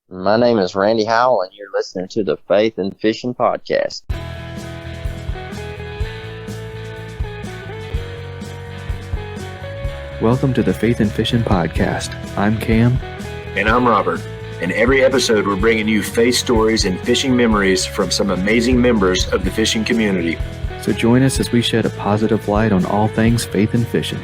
My name is Randy Howell, and you're listening to the Faith and Fishing Podcast. Welcome to the Faith and Fishing Podcast. I'm Cam. And I'm Robert. In every episode, we're bringing you faith stories and fishing memories from some amazing members of the fishing community. So join us as we shed a positive light on all things faith and fishing.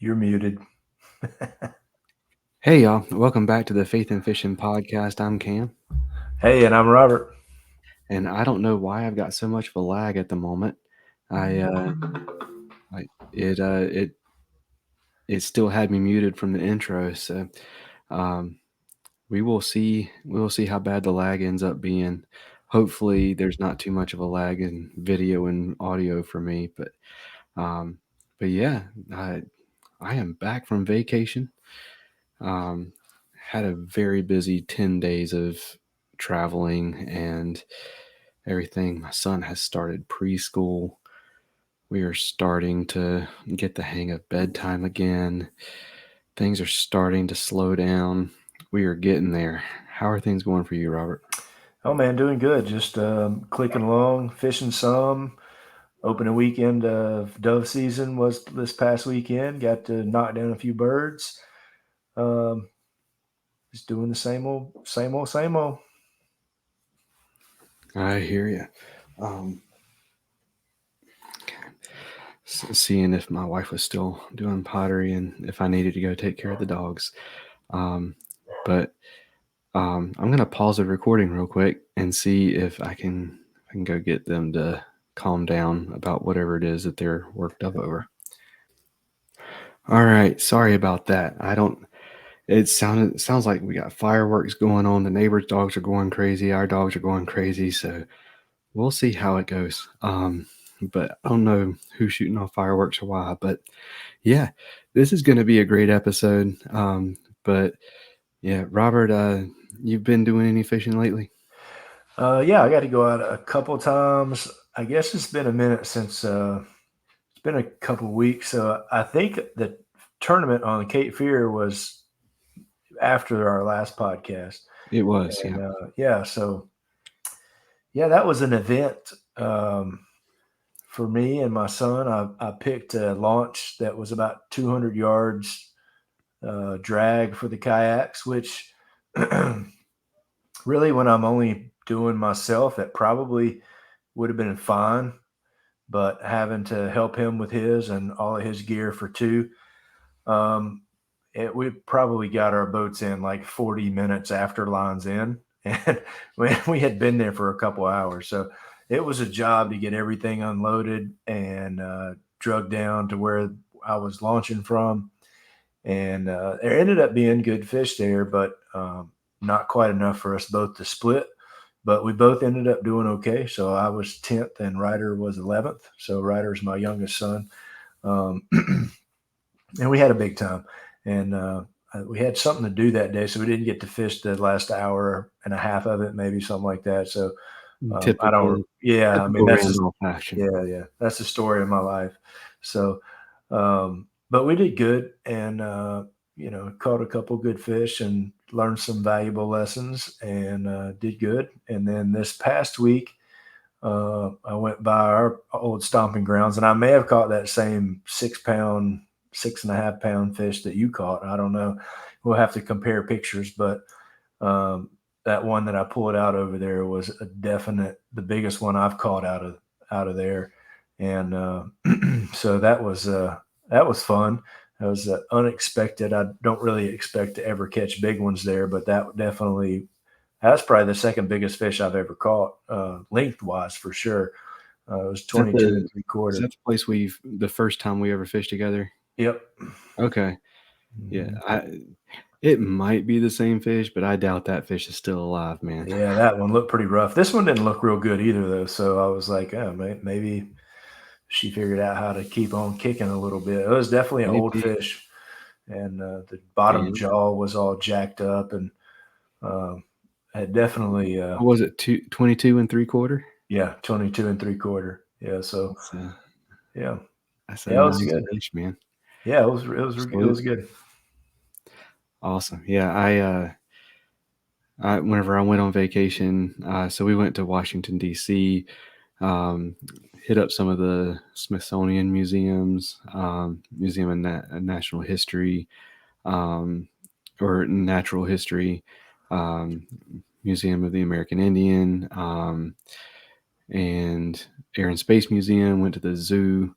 You're muted. Hey y'all, welcome back to the Faith and Fishing Podcast. I'm Cam. Hey, and I'm Robert. And I don't know why I've got so much of a lag at the moment. It still had me muted from the intro, so we will see how bad the lag ends up being. Hopefully there's not too much of a lag in video and audio for me, but yeah, I am back from vacation. Had a very busy 10 days of traveling and everything. My son has started preschool. We are starting to get the hang of bedtime again. Things are starting to slow down. We are getting there. How are things going for you, Robert? Oh, man, doing good. Just clicking along, fishing some. Opening weekend of dove season was this past weekend. Got to knock down a few birds. Just doing the same old. I hear you. Seeing if my wife was still doing pottery and if I needed to go take care of the dogs. But I'm going to pause the recording real quick and see if I can go get them to calm down about whatever it is that they're worked up over. All right. Sorry about that. It sounds like we got fireworks going on. The neighbors' dogs are going crazy. Our dogs are going crazy. So we'll see how it goes. But I don't know who's shooting off fireworks or why. But yeah, this is going to be a great episode. But yeah, Robert, you've been doing any fishing lately? Yeah, I got to go out a couple times. I guess it's been a minute since it's been a couple weeks. So I think the tournament on Cape Fear was after our last podcast. It was, and, yeah. So that was an event for me and my son. I picked a launch that was about 200 yards drag for the kayaks, which really, when I'm only doing myself, it probably would have been fine. But having to help him with his and all of his gear for two, we probably got our boats in like 40 minutes after lines in, and we had been there for a couple hours. So it was a job to get everything unloaded and drug down to where I was launching from. And there ended up being good fish there, but not quite enough for us both to split. But we both ended up doing okay. So I was 10th and Ryder was 11th. So Ryder's my youngest son. And we had a big time. And we had something to do that day. So we didn't get to fish the last hour and a half of it, maybe something like that. So Typical, I don't, yeah, I mean, that's fashion. Yeah. That's the story of my life. So, but we did good and, caught a couple good fish and learned some valuable lessons and did good. And then this past week, I went by our old stomping grounds and I may have caught that same 6.5 pound fish that you caught. I don't know. We'll have to compare pictures, but that one that I pulled out over there was the biggest one I've caught out of there. And so that was fun. That was unexpected. I don't really expect to ever catch big ones there, but that's probably the second biggest fish I've ever caught, lengthwise for sure. It was 22 3/4. Is that the place the first time we ever fished together? Yep. Okay. Yeah. It might be the same fish, but I doubt that fish is still alive, man. Yeah, that one looked pretty rough. This one didn't look real good either, though. So I was like, oh, maybe she figured out how to keep on kicking a little bit. It was definitely an old fish, and the bottom jaw was all jacked up, and had definitely. What was it? 22 3/4? Yeah, 22 3/4. Yeah, so yeah, that's it was good, fish, man. Yeah, it was good. Awesome. Yeah, whenever I went on vacation, so we went to Washington D.C. Hit up some of the Smithsonian museums, Museum of National History, or Natural History, Museum of the American Indian, and Air and Space Museum. Went to the zoo,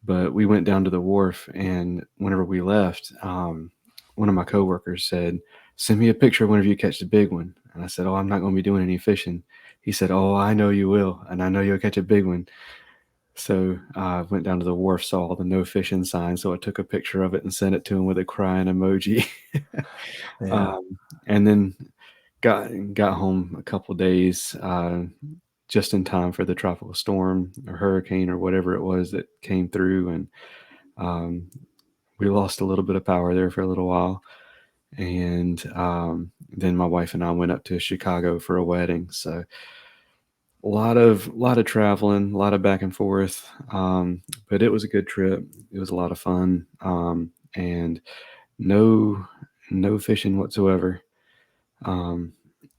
but we went down to the wharf, and whenever we left, one of my coworkers said, "Send me a picture whenever you catch the big one." And I said, "Oh, I'm not going to be doing any fishing." He said, "Oh, I know you will, and I know you'll catch a big one." So I went down to the wharf, saw the no fishing sign, so I took a picture of it and sent it to him with a crying emoji. And then got home a couple days, just in time for the tropical storm or hurricane or whatever it was that came through, and we lost a little bit of power there for a little while. And then my wife and I went up to Chicago for a wedding. So a lot of traveling, a lot of back and forth. But it was a good trip. It was a lot of fun. And no fishing whatsoever. I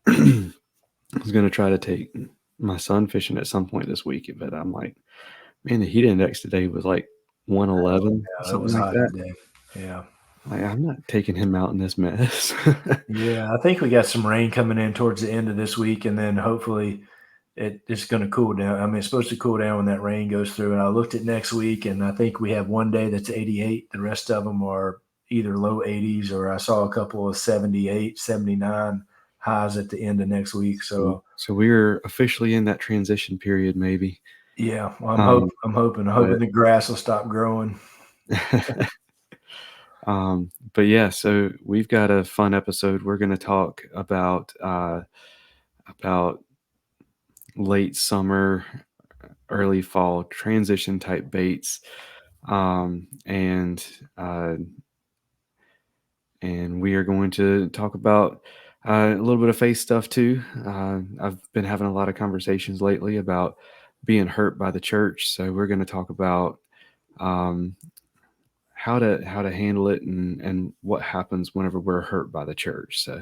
was going to try to take my son fishing at some point this week, but I'm like, man, the heat index today was like 111, something like that. Today. Yeah. I'm not taking him out in this mess. Yeah, I think we got some rain coming in towards the end of this week, and then hopefully it's going to cool down. I mean, it's supposed to cool down when that rain goes through. And I looked at next week, and I think we have one day that's 88. The rest of them are either low 80s, or I saw a couple of 78, 79 highs at the end of next week. So we're officially in that transition period, maybe. Yeah, I'm hoping the grass will stop growing. But yeah, so we've got a fun episode. We're going to talk about late summer, early fall transition type baits, and we are going to talk about a little bit of faith stuff too. I've been having a lot of conversations lately about being hurt by the church, so we're going to talk about how to handle it and what happens whenever we're hurt by the church. So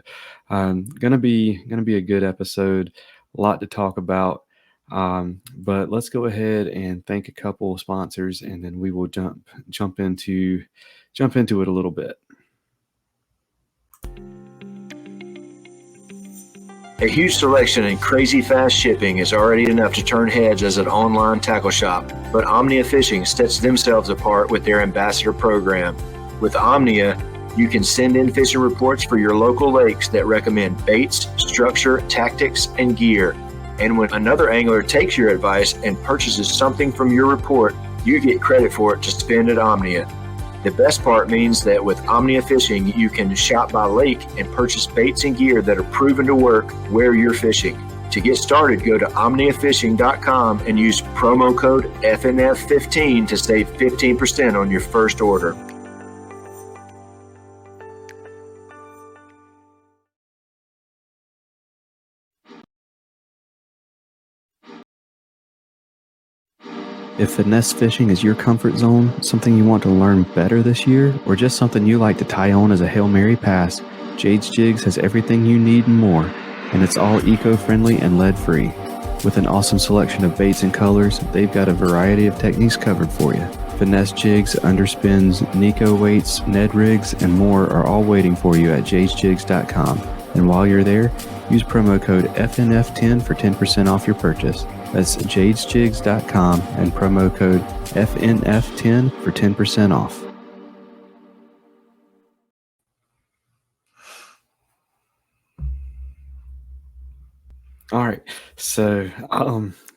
gonna be a good episode, a lot to talk about. But let's go ahead and thank a couple of sponsors, and then we will jump into it a little bit. A huge selection and crazy fast shipping is already enough to turn heads as an online tackle shop, but Omnia Fishing sets themselves apart with their ambassador program. With Omnia, you can send in fishing reports for your local lakes that recommend baits, structure, tactics, and gear. And when another angler takes your advice and purchases something from your report, you get credit for it to spend at Omnia. The best part means that with Omnia Fishing, you can shop by lake and purchase baits and gear that are proven to work where you're fishing. To get started, go to omniafishing.com and use promo code FNF15 to save 15% on your first order. If finesse fishing is your comfort zone, something you want to learn better this year, or just something you like to tie on as a Hail Mary pass, Jade's Jigs has everything you need and more, and it's all eco-friendly and lead-free. With an awesome selection of baits and colors, they've got a variety of techniques covered for you. Finesse jigs, underspins, Nico weights, Ned rigs, and more are all waiting for you at jadesjigs.com. And while you're there, use promo code FNF10 for 10% off your purchase. That's jadesjigs.com and promo code FNF10 for 10% off. All right. So,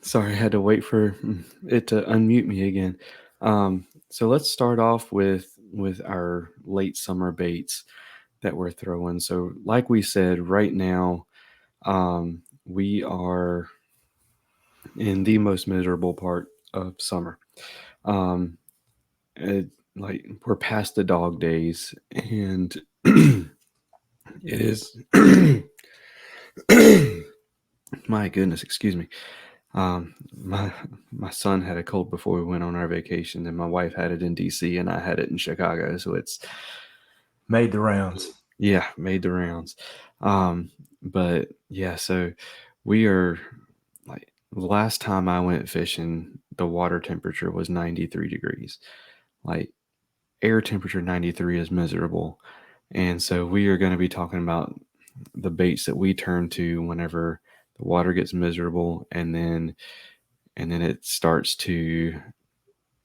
sorry, I had to wait for it to unmute me again. So let's start off with our late summer baits that we're throwing. So like we said, right now, we are in the most miserable part of summer. Like we're past the dog days, and it is. My goodness, excuse me. My son had a cold before we went on our vacation, and my wife had it in DC, and I had it in Chicago. So it's Made the rounds. yeah, made the rounds. But yeah, so we are like the last time I went fishing, the water temperature was 93 degrees. Like air temperature 93 is miserable. And so we are going to be talking about the baits that we turn to whenever the water gets miserable, and then it starts to,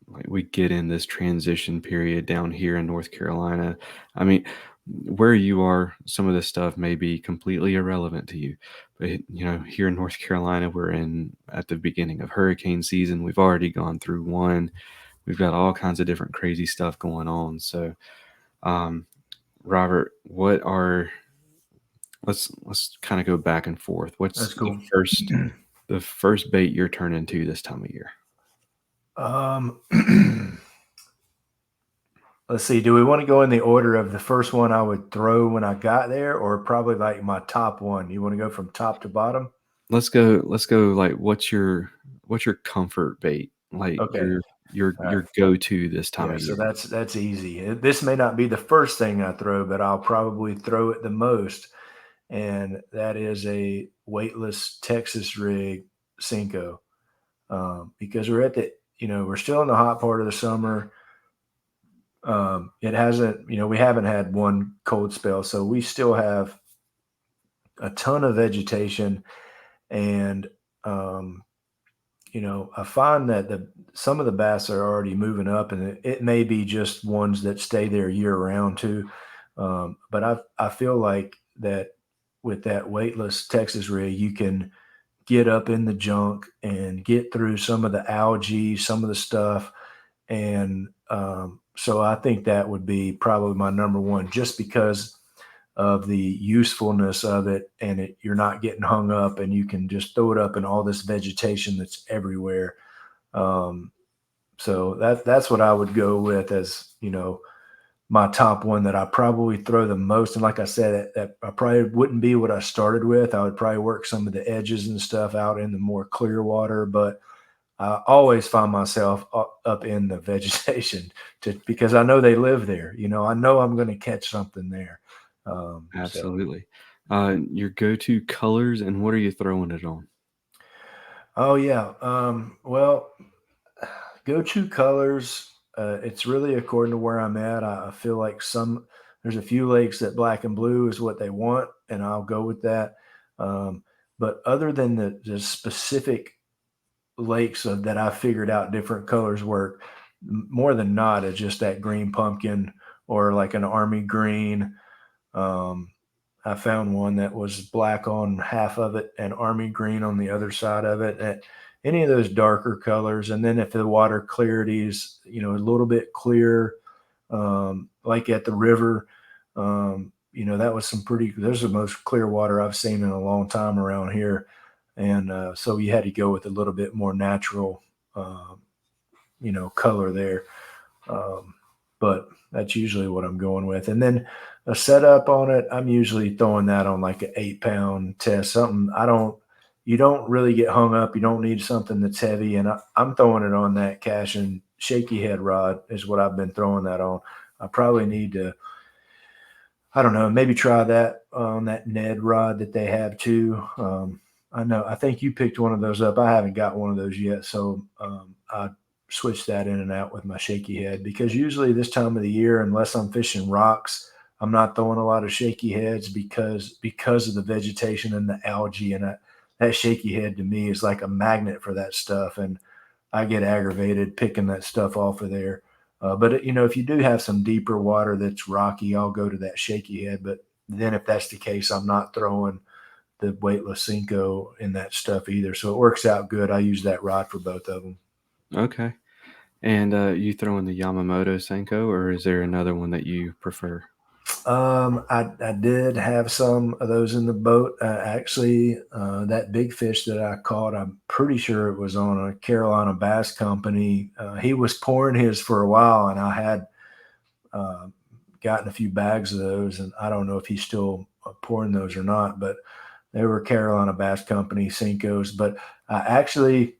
like, we get in this transition period down here in North Carolina. I mean, where you are, some of this stuff may be completely irrelevant to you, but here in North Carolina, we're at the beginning of hurricane season. We've already gone through one. We've got all kinds of different crazy stuff going on. So, Robert, let's kind of go back and forth. What's That's cool. the first bait you're turning to this time of year? Let's see. Do we want to go in the order of the first one I would throw when I got there, or probably like my top one? You want to go from top to bottom? Let's go. Like, what's your comfort bait? Like Okay. your Right. go-to this time of year. So that's easy. This may not be the first thing I throw, but I'll probably throw it the most, and that is a weightless Texas rig Cinco, because we're we're still in the hot part of the summer. It hasn't, we haven't had one cold spell, so we still have a ton of vegetation, and I find that some of the bass are already moving up, and it may be just ones that stay there year round too. But I feel like that with that weightless Texas rig, you can get up in the junk and get through some of the algae, some of the stuff. And so I think that would be probably my number one, just because of the usefulness of it, and you're not getting hung up, and you can just throw it up in all this vegetation that's everywhere. So that's what I would go with as, my top one that I probably throw the most. And like I said, that I probably wouldn't be what I started with. I would probably work some of the edges and stuff out in the more clear water, but I always find myself up in the vegetation because I know they live there. I know I'm going to catch something there. Absolutely. Your go-to colors, and what are you throwing it on? Oh yeah. Well, go-to colors. It's really according to where I'm at. I feel like there's a few lakes that black and blue is what they want, and I'll go with that. But other than the specific lakes that I figured out different colors work, more than not, it's just that green pumpkin or like an army green. I found one that was black on half of it and army green on the other side of it. Any of those darker colors. And then if the water clarity is, a little bit clear, like at the river, that was those are the most clear water I've seen in a long time around here. And so you had to go with a little bit more natural, color there. But that's usually what I'm going with. And then a setup on it, I'm usually throwing that on like an 8-pound test, something you don't really get hung up. You don't need something that's heavy. And I'm throwing it on that cash and shaky head rod is what I've been throwing that on. I probably need to, I don't know, maybe try that on that Ned rod that they have too. I think you picked one of those up. I haven't got one of those yet. So I switch that in and out with my shaky head, because usually this time of the year, unless I'm fishing rocks, I'm not throwing a lot of shaky heads because of the vegetation and the algae, and that shaky head to me is like a magnet for that stuff, and I get aggravated picking that stuff off of there. But if you do have some deeper water that's rocky, I'll go to that shaky head. But then if that's the case, I'm not throwing the weightless Cinco in that stuff either. So it works out good. I use that rod for both of them. Okay. And you throwing the Yamamoto Senko, or is there another one that you prefer? I did have some of those in the boat. Actually, that big fish that I caught, I'm pretty sure it was on a Carolina Bass Company. He was pouring his for a while, and I had gotten a few bags of those, and I don't know if he's still pouring those or not, but they were Carolina Bass Company Cincos. But actually,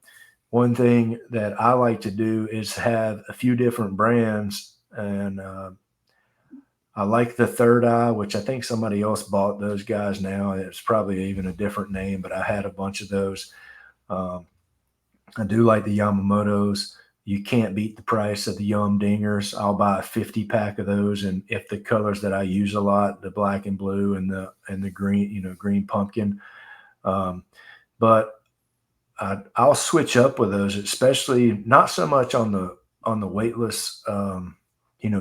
one thing that I like to do is have a few different brands, and I like the Third Eye, which I think somebody else bought those guys now. It's probably even a different name, but I had a bunch of those. I do like the Yamamotos. You can't beat the price of the Yum Dingers. I'll buy a 50 pack of those, and if the colors that I use a lot, the black and blue and the green, green pumpkin. But I'll switch up with those, especially not so much on the weightless.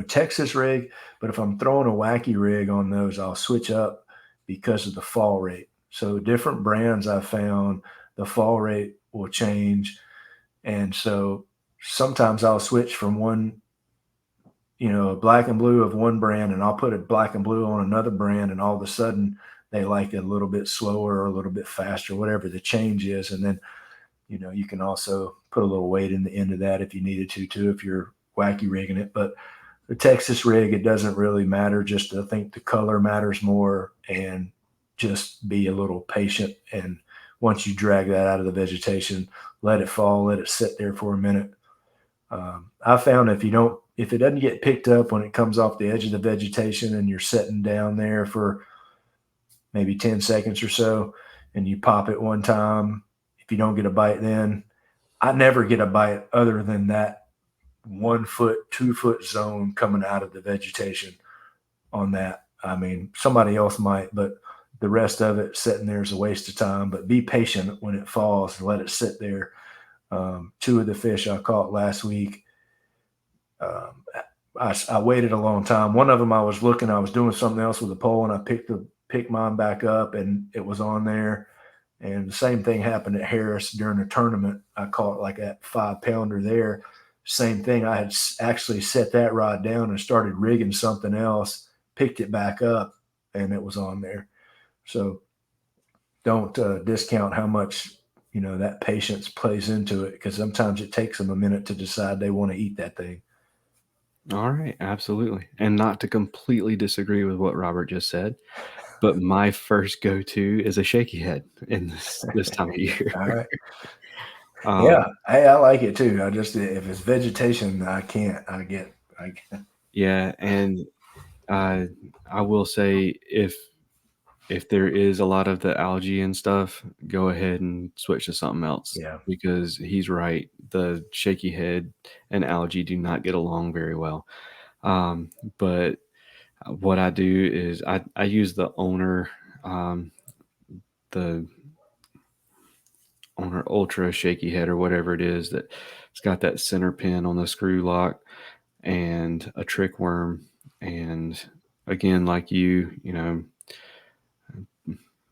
Texas rig, but if I'm throwing a wacky rig on those, I'll switch up because of the fall rate. So different brands I found, the fall rate will change. And so sometimes I'll switch from one, a black and blue of one brand, and I'll put a black and blue on another brand, and all of a sudden they like it a little bit slower or a little bit faster, whatever the change is. And then, you can also put a little weight in the end of that if you needed to, too, if you're wacky rigging it. But the Texas rig, it doesn't really matter. Just I think the color matters more, and just be a little patient. And once you drag that out of the vegetation, let it fall, let it sit there for a minute. I found if it doesn't get picked up when it comes off the edge of the vegetation and you're sitting down there for maybe 10 seconds or so, and you pop it one time, if you don't get a bite then, I never get a bite other than that 1 foot, 2 foot zone coming out of the vegetation on that. I mean, somebody else might, but the rest of it sitting there is a waste of time. But be patient when it falls and let it sit there. 2 of the fish I caught last week, I waited a long time. One of them I was doing something else with the pole, and I picked mine back up, and it was on there. And the same thing happened at Harris during a tournament. I caught like that 5-pounder there. Same thing. I had actually set that rod down and started rigging something else, picked it back up, and it was on there. So don't discount how much, that patience plays into it, because sometimes it takes them a minute to decide they want to eat that thing. All right. Absolutely. And not to completely disagree with what Robert just said, but my first go-to is a shaky head in this time of year. All right. Yeah. Hey, I like it too. if it's vegetation, I can't. Yeah. And I will say, if there is a lot of the algae and stuff, go ahead and switch to something else. Yeah. Because he's right. The shaky head and algae do not get along very well. But what I do is I use the owner ultra shaky head or whatever it is, that it's got that center pin on the screw lock and a trick worm. And again, like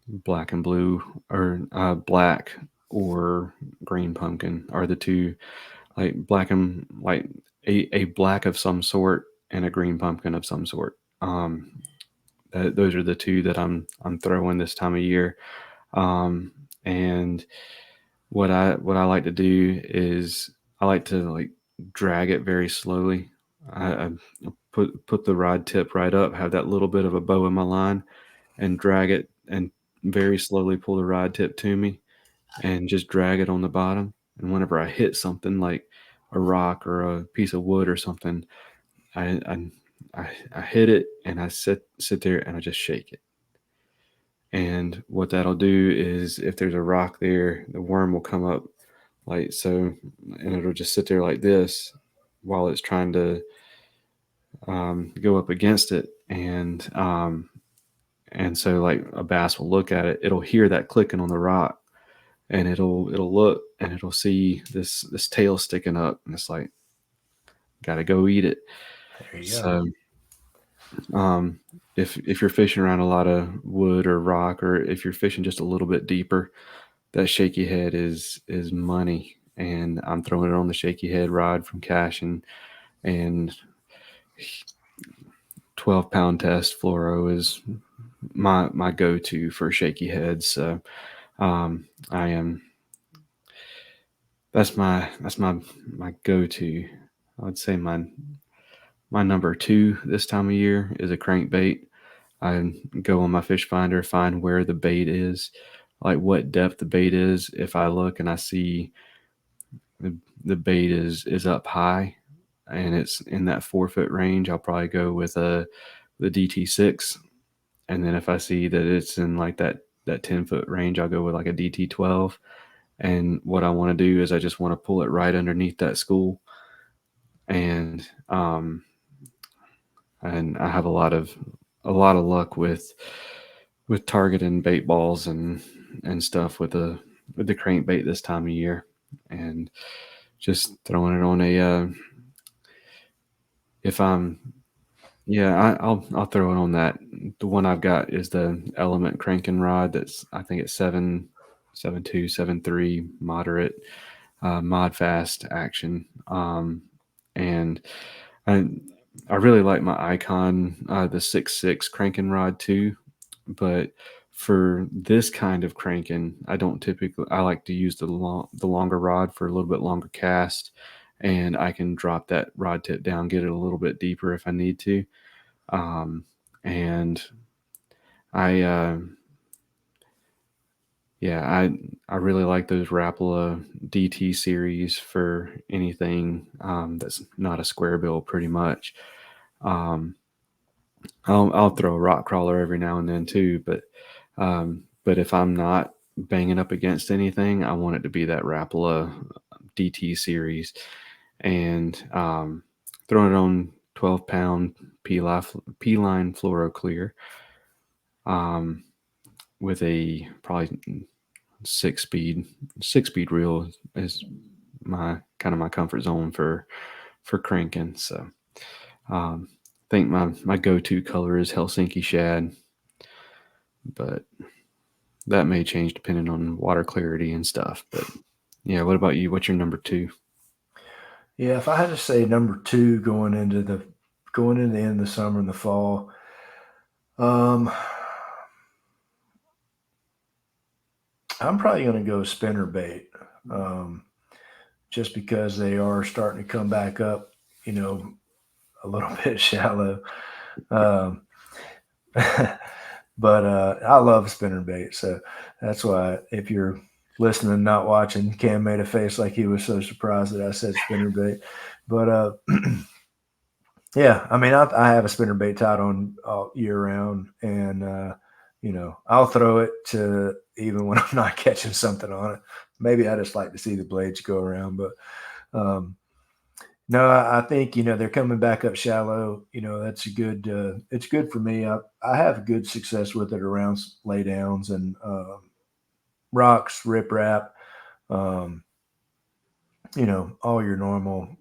black and blue, or black or green pumpkin are the two, like black and like a black of some sort and a green pumpkin of some sort. Those are the two that I'm throwing this time of year. And what I like to do is I like to like drag it very slowly. I put the rod tip right up, have that little bit of a bow in my line, and drag it and very slowly pull the rod tip to me and just drag it on the bottom. And whenever I hit something like a rock or a piece of wood or something, I hit it and I sit there and I just shake it. And what that'll do is, if there's a rock there, the worm will come up like so, and it'll just sit there like this while it's trying to go up against it. And so like a bass will look at it, it'll hear that clicking on the rock, and it'll look and it'll see this tail sticking up, and it's like, gotta go eat it. There you go. So if you're fishing around a lot of wood or rock, or if you're fishing just a little bit deeper, that shaky head is money. And I'm throwing it on the shaky head rod from Cash, and 12-pound test fluoro is my go-to for shaky heads. So that's my go-to. I'd say my number 2 this time of year is a crankbait. I go on my fish finder, find where the bait is, like what depth the bait is. If I look and I see the bait is up high and it's in that 4-foot range, I'll probably go with the DT6. And then if I see that it's in like that 10-foot range, I'll go with like a DT12. And what I want to do is I just want to pull it right underneath that school. And I have a lot of luck with targeting bait balls and stuff with the crankbait this time of year, and just throwing it on a I'll throw it on that. The one I've got is the Element cranking rod. That's, I think it's 7.2, 7.3 moderate, mod fast action. And I really like my Icon, the 6.6 cranking rod too, but for this kind of cranking, I like to use the longer rod for a little bit longer cast, and I can drop that rod tip down, get it a little bit deeper if I need to. And I really like those Rapala DT series for anything that's not a square bill, pretty much. I'll throw a rock crawler every now and then too, but if I'm not banging up against anything, I want it to be that Rapala DT series, and throwing it on 12-pound P-line fluoro clear with a probably 6-speed reel is my comfort zone for cranking. So I think my go-to color is Helsinki shad, but that may change depending on water clarity and stuff. But yeah, what about you? What's your number 2? Yeah, if I had to say number 2 going into the end of the summer and the fall, I'm probably going to go spinnerbait, just because they are starting to come back up, a little bit shallow. But I love spinnerbait, so that's why, if you're listening, not watching, Cam made a face like he was so surprised that I said spinnerbait. But yeah, I mean, I have a spinnerbait tied on all year round, and I'll throw it to even when I'm not catching something on it. Maybe I just like to see the blades go around, but no, I think, they're coming back up shallow. That's a good, it's good for me. I have good success with it around laydowns and rocks, riprap, all your normal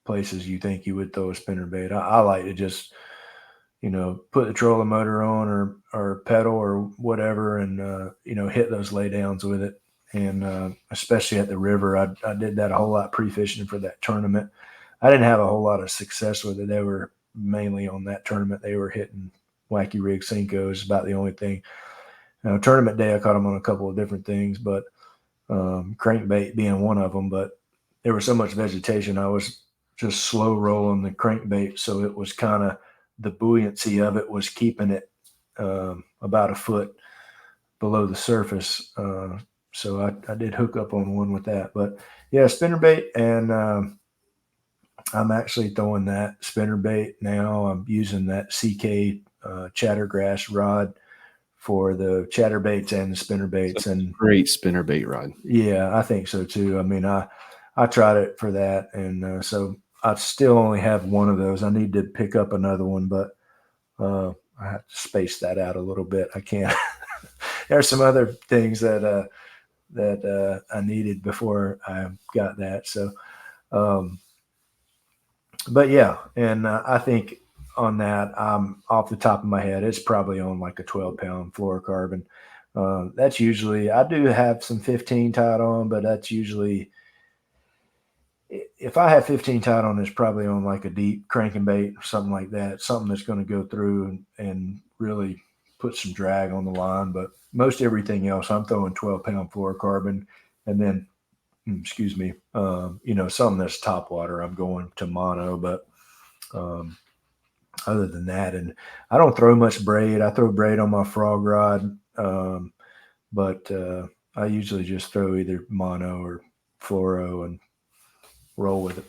places you think you would throw a spinnerbait. I like to just, put the trolling motor on or pedal or whatever, and, hit those laydowns with it. And especially at the river, I did that a whole lot pre-fishing for that tournament. I didn't have a whole lot of success with it. They were mainly on that tournament. They were hitting wacky rig Cinco's, about the only thing. Tournament day, I caught them on a couple of different things, but crankbait being one of them. But there was so much vegetation, I was just slow rolling the crankbait, so it was kind of, the buoyancy of it was keeping it about a foot below the surface. So I did hook up on one with that. But yeah, spinnerbait, and I'm actually throwing that spinnerbait now. I'm using that CK chattergrass rod for the chatterbaits and the spinnerbaits. And great spinnerbait rod. Yeah, I think so too. I mean, I tried it for that, and so I still only have one of those. I need to pick up another one, but I have to space that out a little bit. I can't. There are some other things that I needed before I got that. So, but yeah, and I think on that, off the top of my head, it's probably on like a 12-pound fluorocarbon. That's usually, I do have some 15 tied on, but that's usually if I have 15 tied on, it's probably on like a deep cranking bait or something like that, something that's going to go through and really put some drag on the line. But most everything else, I'm throwing 12-pound fluorocarbon, and then excuse me, something that's top water, I'm going to mono. But other than that, and I don't throw much braid. I throw braid on my frog rod, but I usually just throw either mono or fluoro and roll with it.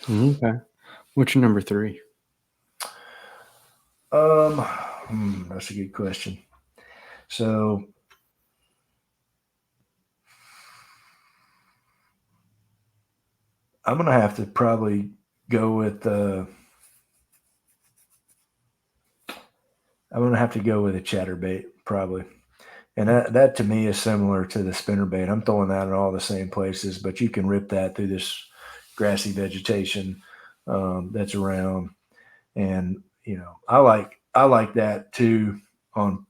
Okay. What's your number 3? That's a good question. So I'm gonna have to probably go with a chatterbait probably, and that to me is similar to the spinnerbait. I'm throwing that in all the same places, but you can rip that through this grassy vegetation that's around, and I like that too on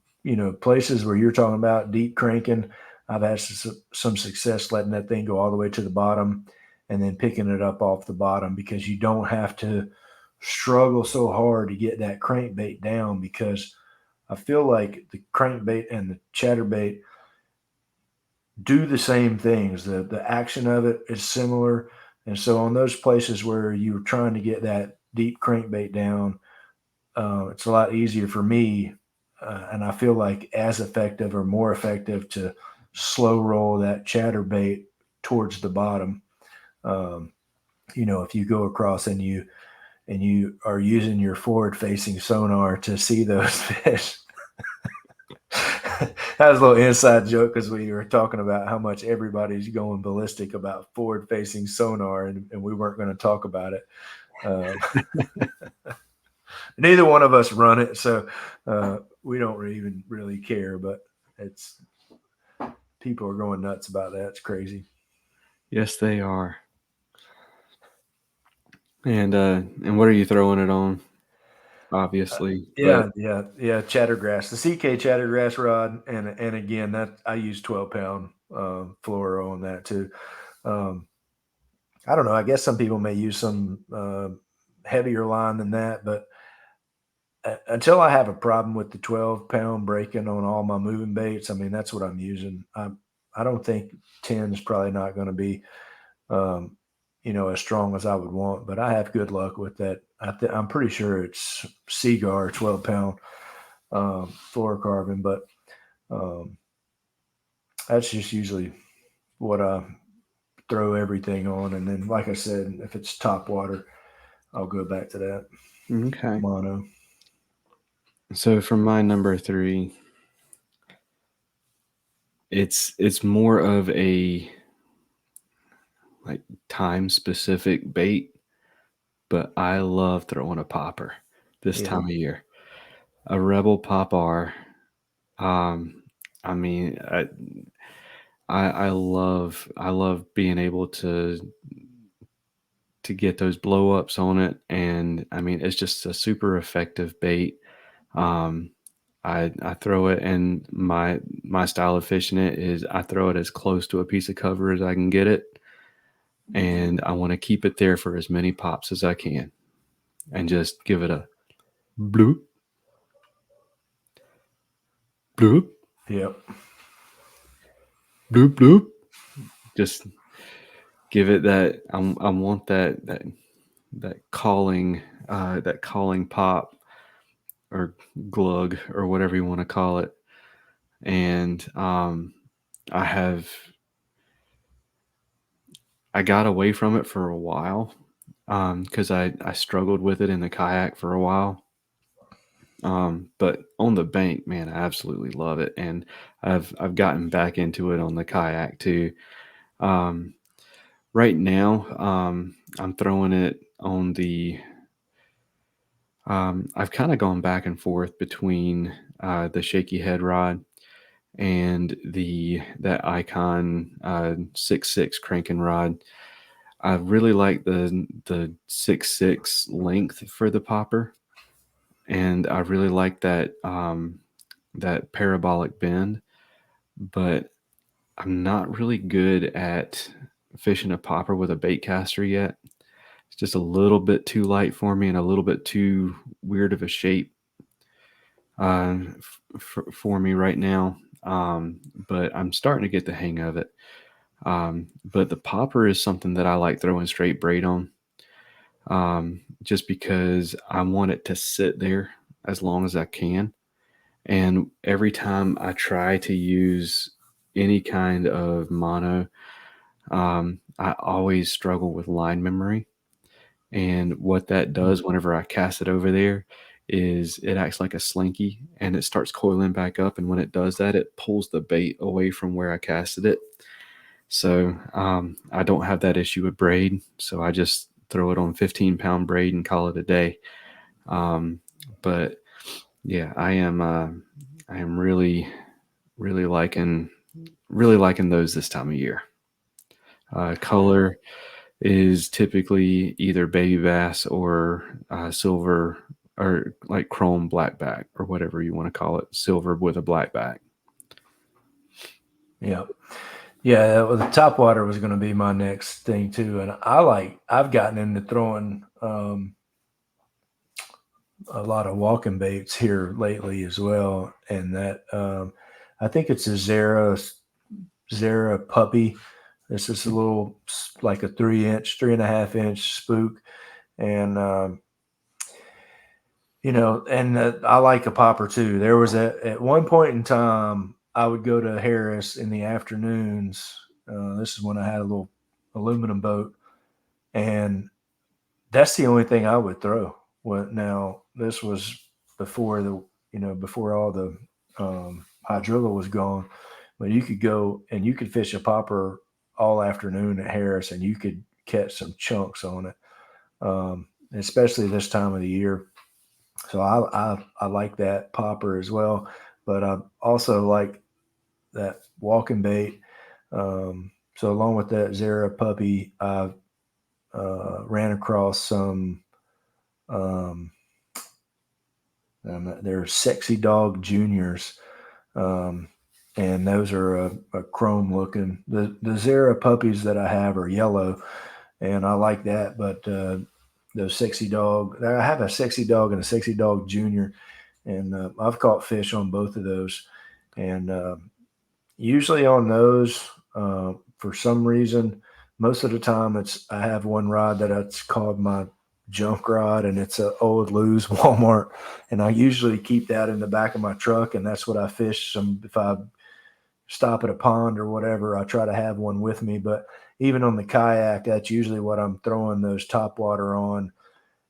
places where you're talking about deep cranking. I've had some success letting that thing go all the way to the bottom and then picking it up off the bottom, because you don't have to struggle so hard to get that crankbait down, because I feel like the crankbait and the chatterbait do the same things. The action of it is similar. And so on those places where you're trying to get that deep crankbait down, it's a lot easier for me, and I feel like as effective or more effective to slow roll that chatterbait towards the bottom. If you go across and you are using your forward facing sonar to see those fish. That was a little inside joke because we were talking about how much everybody's going ballistic about forward facing sonar, and we weren't going to talk about it. Neither one of us run it, so we don't even really care, but people are going nuts about that. It's crazy. Yes, they are. And what are you throwing it on? Obviously. Yeah. Chattergrass, the CK chattergrass rod. And again, that I use 12-pound fluoro on that too. I don't know. I guess some people may use some heavier line than that, but until I have a problem with the 12-pound breaking on all my moving baits, I mean, that's what I'm using. I don't think 10 is probably not going to be, as strong as I would want, but I have good luck with that. I'm pretty sure it's Seagar 12-pound fluorocarbon, but that's just usually what I throw everything on. And then, like I said, if it's top water, I'll go back to that. Okay. Mono. So for my number 3, it's more of a like time specific bait, but I love throwing a popper this time of year. A Rebel Pop R. I mean, I love being able to get those blow ups on it, and I mean it's just a super effective bait. I throw it, and my style of fishing it is I throw it as close to a piece of cover as I can get it, and I want to keep it there for as many pops as I can, and just give it a bloop, bloop, Yep. bloop, bloop. Just give it that. I want that calling pop or glug or whatever you want to call it. And I got away from it for a while because I struggled with it in the kayak for a while. But on the bank, man, I absolutely love it, and I've gotten back into it on the kayak too. Right now, I'm throwing it on the. I've kind of gone back and forth between the shaky head rod and that Icon 6.6 cranking rod. I really like the 6.6 length for the popper, and I really like that that parabolic bend, but I'm not really good at fishing a popper with a bait caster yet. It's just a little bit too light for me and a little bit too weird of a shape for me right now. But I'm starting to get the hang of it. But the popper is something that I like throwing straight braid on, just because I want it to sit there as long as I can. And every time I try to use any kind of mono, I always struggle with line memory. And what that does whenever I cast it over there is it acts like a slinky and it starts coiling back up. And when it does that, it pulls the bait away from where I casted it. So I don't have that issue with braid. So I just throw it on 15-pound braid and call it a day. But yeah, I am really liking those this time of year. Color is typically either baby bass or silver, or like chrome blackback, or whatever you want to call it, silver with a black back. Yeah. Yeah, well, the topwater was going to be my next thing too, and I've gotten into throwing a lot of walking baits here lately as well, and that I think it's a Zara puppy. This is a little, like a 3.5 inch spook, and I like a popper too. There was at one point in time, I would go to Harris in the afternoons. This is when I had a little aluminum boat, and that's the only thing I would throw. Now this was before all the hydrilla was gone, but you could go and you could fish a popper all afternoon at Harris, and you could catch some chunks on it, especially this time of the year. So I like that popper as well, but I also like that walking bait. So along with that Zara puppy, I ran across some. They're Sexy Dog Juniors, and those are a chrome looking. The Zara puppies that I have are yellow, and I like that. But those Sexy Dog, I have a Sexy Dog and a Sexy Dog Junior, and I've caught fish on both of those. And usually on those, for some reason, most of the time I have one rod that's called my junk rod, and it's an old Lou's Walmart, and I usually keep that in the back of my truck, and that's what I fish. If I stop at a pond or whatever, I try to have one with me. But even on the kayak, that's usually what I'm throwing those topwater on,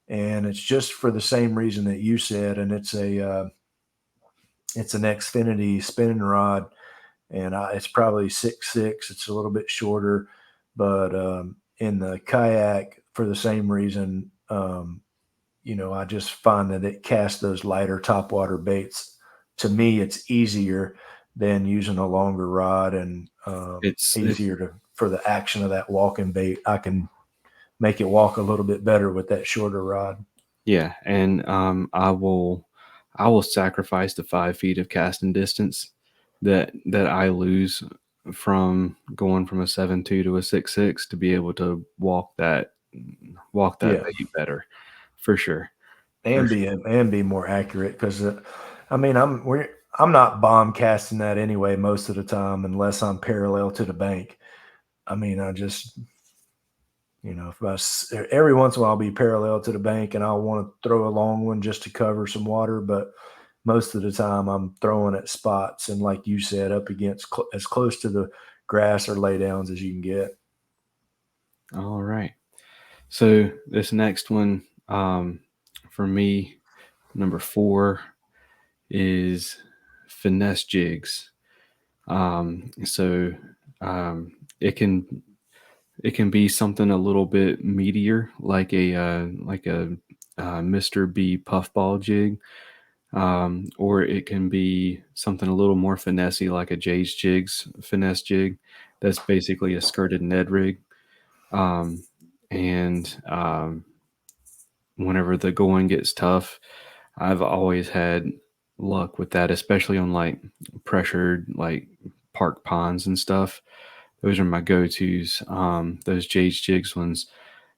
and it's just for the same reason that you said. And it's an Xfinity spinning rod, and it's probably 6'6". It's a little bit shorter, but in the kayak, for the same reason, I just find that it casts those lighter topwater baits. To me, it's easier than using a longer rod, and it's easier for the action of that walking bait. I can make it walk a little bit better with that shorter rod. Yeah, and I will sacrifice the 5 feet of casting distance that I lose from going from a 7.2 to a 6.6 to be able to walk that bait better, for sure, and be more accurate, because I'm not bomb casting that anyway most of the time, unless I'm parallel to the bank. I just every once in a while I'll be parallel to the bank and I'll want to throw a long one just to cover some water, but most of the time I'm throwing at spots, and like you said, up against as close to the grass or laydowns as you can get. All right. So this next one, for me, number 4 is finesse jigs. It can be something a little bit meatier, like a Mr. B puffball jig, or it can be something a little more finessey, like a Jay's Jigs finesse jig. That's basically a skirted Ned rig. Whenever the going gets tough, I've always had luck with that, especially on like pressured like park ponds and stuff. those are my go-tos. Those Jay's Jigs ones,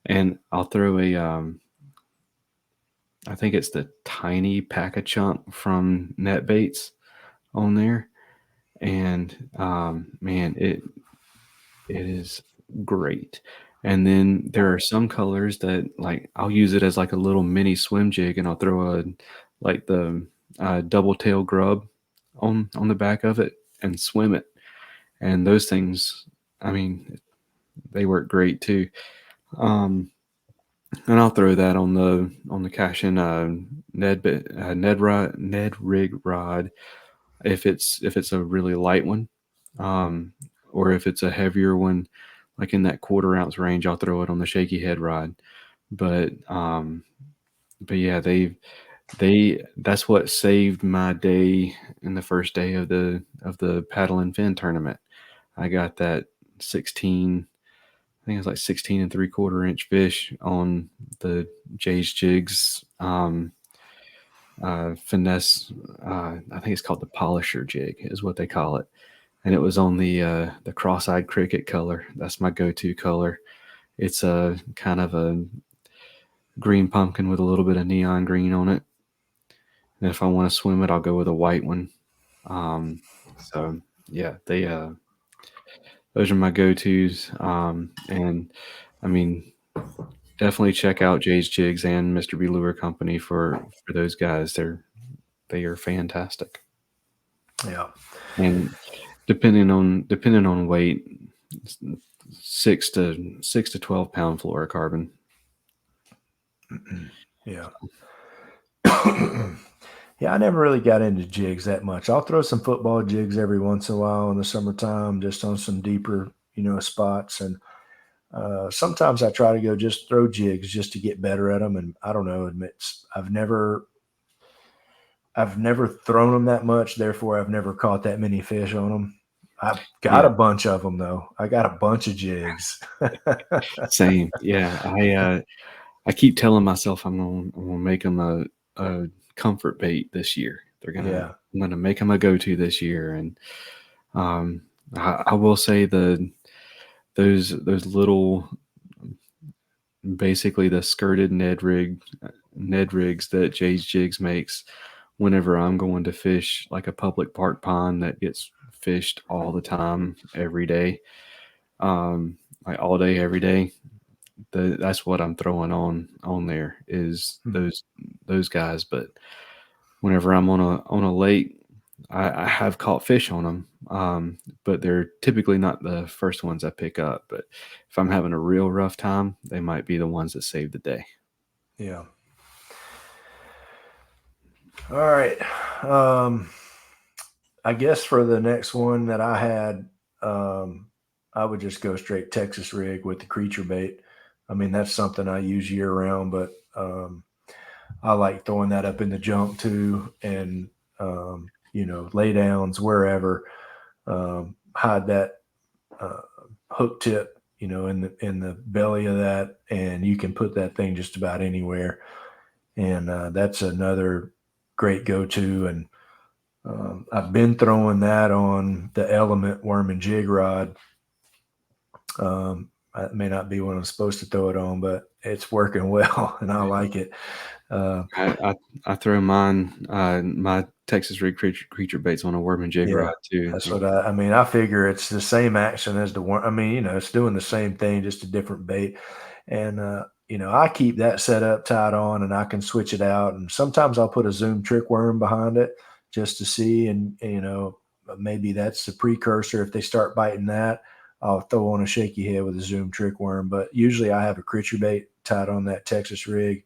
and I'll throw I think it's the tiny pack a chunk from Net Baits on there, and man, it is great. And then there are some colors that, like, I'll use it as like a little mini swim jig, and I'll throw the double tail grub on the back of it and swim it. And those things, I mean, they work great too. And I'll throw that on the cash in Ned rig rod if it's a really light one, or if it's a heavier one, like in that 1/4 ounce range, I'll throw it on the shaky head rod. But yeah, that's what saved my day in the first day of the paddle and fin tournament. I got that 16. I think it was like 16 3/4 inch fish on the Jay's Jigs finesse. I think it's called the polisher jig is what they call it. And it was on the cross-eyed cricket color. That's my go-to color. It's a kind of a green pumpkin with a little bit of neon green on it. And if I want to swim it, I'll go with a white one. So yeah, those are my go-tos. And I mean, definitely check out Jay's Jigs and Mr. B Lure Company for those guys. They are fantastic. Yeah. And depending on weight, 6 to 12 pound fluorocarbon. Yeah. Yeah, I never really got into jigs that much. I'll throw some football jigs every once in a while in the summertime, just on some deeper, spots. And sometimes I try to go just throw jigs just to get better at them. And I don't know, I've never thrown them that much. Therefore, I've never caught that many fish on them. I've got a bunch of them though. I got a bunch of jigs. Same. Yeah. I keep telling myself I'm gonna make them a comfort bait this year. I'm gonna make them a go-to this year. And I will say those little, basically the skirted Ned rigs that Jay's Jigs makes whenever I'm going to fish like a public park pond that gets fished all the time, every day, like all day, every day. That's what I'm throwing on there is those guys. But whenever I'm on a lake, I have caught fish on them, but they're typically not the first ones I pick up. But if I'm having a real rough time, they might be the ones that save the day. Yeah. All right. I guess for the next one that I had, I would just go straight Texas rig with the creature bait. I mean, that's something I use year round, but I like throwing that up in the junk too, and lay downs wherever, hide that hook tip, in the belly of that, and you can put that thing just about anywhere. And that's another great go-to. And I've been throwing that on the Element worm and jig rod. That may not be what I'm supposed to throw it on, but it's working well, and I like it. I throw my Texas rig creature baits on a worm and jig rod too. That's what I figure it's the same action as the worm. I mean, it's doing the same thing, just a different bait. And, I keep that set up tied on, and I can switch it out. And sometimes I'll put a Zoom trick worm behind it just to see. And, maybe that's the precursor. If they start biting that, I'll throw on a shaky head with a Zoom trick worm. But usually I have a creature bait tied on that Texas rig.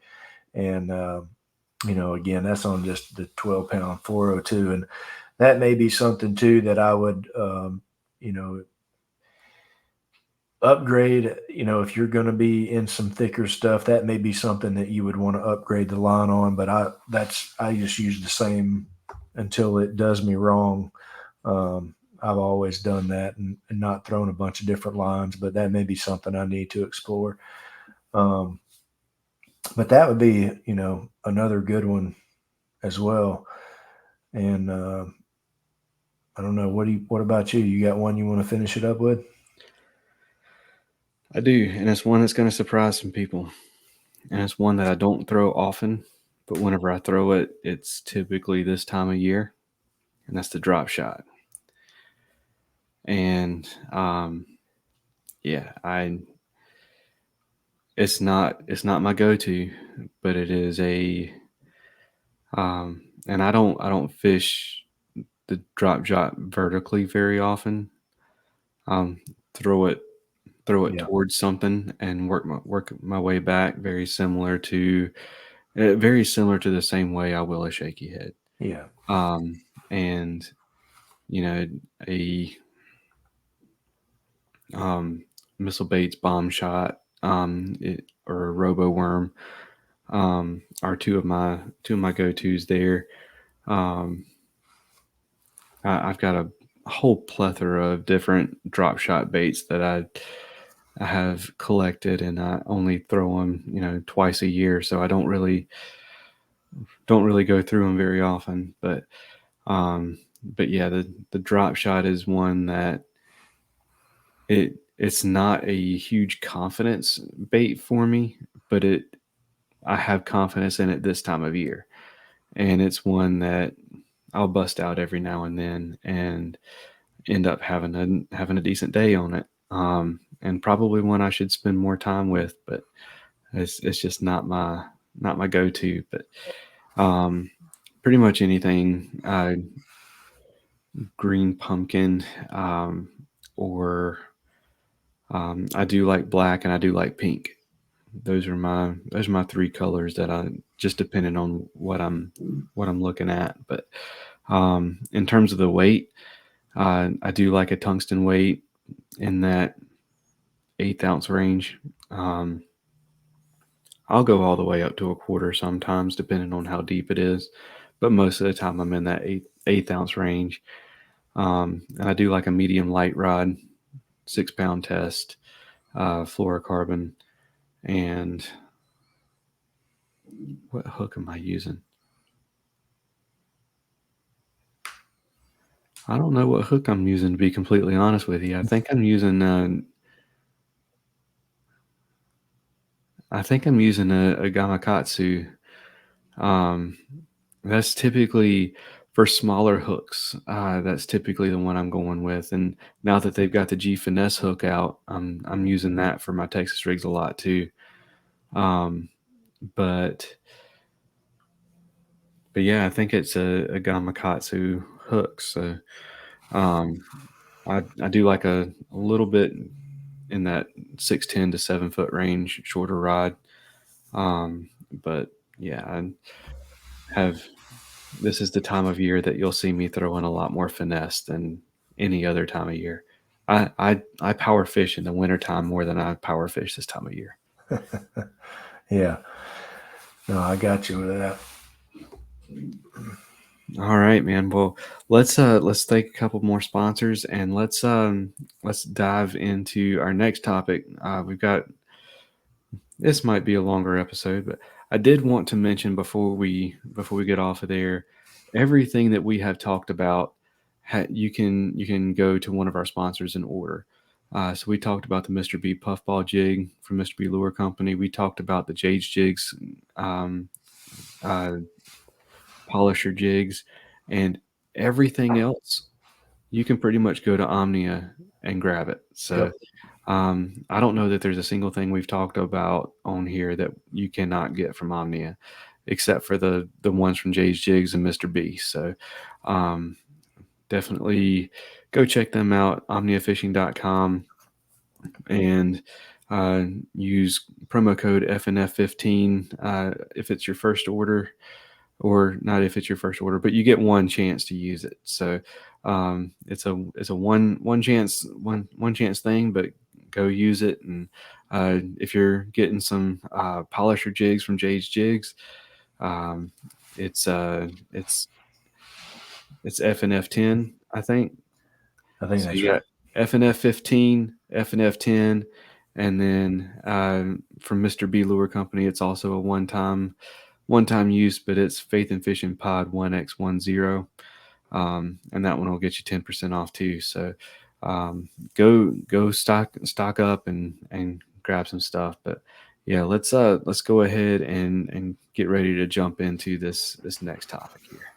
And, again, that's on just the 12 pound 402. And that may be something too that I would, upgrade. If you're going to be in some thicker stuff, that may be something that you would want to upgrade the line on. But I just use the same until it does me wrong. I've always done that and not thrown a bunch of different lines, but that may be something I need to explore. But that would be, another good one as well. And I don't know. What about you? You got one you want to finish it up with? I do, and it's one that's going to surprise some people. And it's one that I don't throw often, but whenever I throw it, it's typically this time of year, and that's the drop shot. And yeah, it's not my go-to, but it is and I don't fish the drop shot vertically very often. Throw it Yeah. towards something and work my way back, very similar to the same way I will a shaky head. Yeah. And a missile baits, bomb shot, or a robo worm, are two of my go-tos there. I've got a whole plethora of different drop shot baits that I have collected, and I only throw them, twice a year. So I don't really go through them very often, but yeah, the drop shot is one that it's not a huge confidence bait for me, but I have confidence in it this time of year, and it's one that I'll bust out every now and then and end up having a decent day on it. And probably one I should spend more time with, but it's just not my go-to. But pretty much anything green pumpkin, or I do like black and I do like pink. Those are my three colors that I just depending on what I'm looking at. But in terms of the weight, I do like a tungsten weight in that 1/8 ounce range. I'll go all the way up to a quarter sometimes, depending on how deep it is. But most of the time, I'm in that 1/8 ounce range. And I do like a medium light rod, 6-pound test, fluorocarbon, and what hook am I using? I don't know what hook I'm using, to be completely honest with you. I think I'm using a Gamakatsu. That's typically for smaller hooks. That's typically the one I'm going with. And now that they've got the G Finesse hook out, I'm using that for my Texas rigs a lot too. But yeah, I think it's a Gamakatsu hook. So I do like a little bit in that 6'10" to 7 foot range, shorter rod. But yeah, this is the time of year that you'll see me throw in a lot more finesse than any other time of year. I power fish in the wintertime more than I power fish this time of year. Yeah. No, I got you with that. All right, man. Well, let's take a couple more sponsors and let's dive into our next topic. We've got, this might be a longer episode, but I did want to mention before we get off of there, everything that we have talked about, you can go to one of our sponsors and order. So we talked about the Mr. B puffball jig from Mr. B Lure Company. We talked about the Jade's jigs, polisher jigs, and everything else. You can pretty much go to Omnia and grab it. So. Yep. I don't know that there's a single thing we've talked about on here that you cannot get from Omnia, except for the ones from Jay's Jigs and Mr. B. So definitely go check them out, omniafishing.com, and use promo code FNF15 if it's your first order, or not if it's your first order, but you get one chance to use it. So it's a one chance thing, but go use it. And if you're getting some polisher jigs from Jade's Jigs, it's FNF10, I think. So that's you right. Got FNF15, FNF10, and then from Mr. B Lure Company, it's also a one-time use, but it's Faith and Fishing Pod 1X10. And that one will get you 10% off too. So go stock up and grab some stuff. But yeah, let's go ahead and get ready to jump into this next topic here.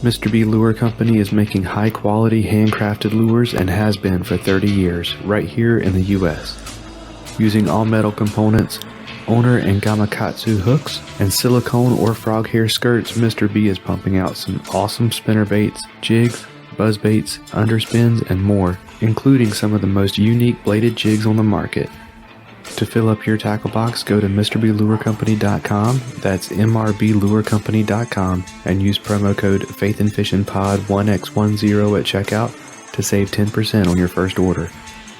Mr. B Lure Company is making high-quality handcrafted lures and has been for 30 years right here in the U.S. Using all-metal components, owner and gamakatsu hooks, and silicone or frog hair skirts, Mr. B is pumping out some awesome spinner baits, jigs, buzz baits, underspins, and more, including some of the most unique bladed jigs on the market. To fill up your tackle box, go to MrBLureCompany.com, that's MRBLureCompany.com, and use promo code faithnfishnpod1x10 at checkout to save 10% on your first order.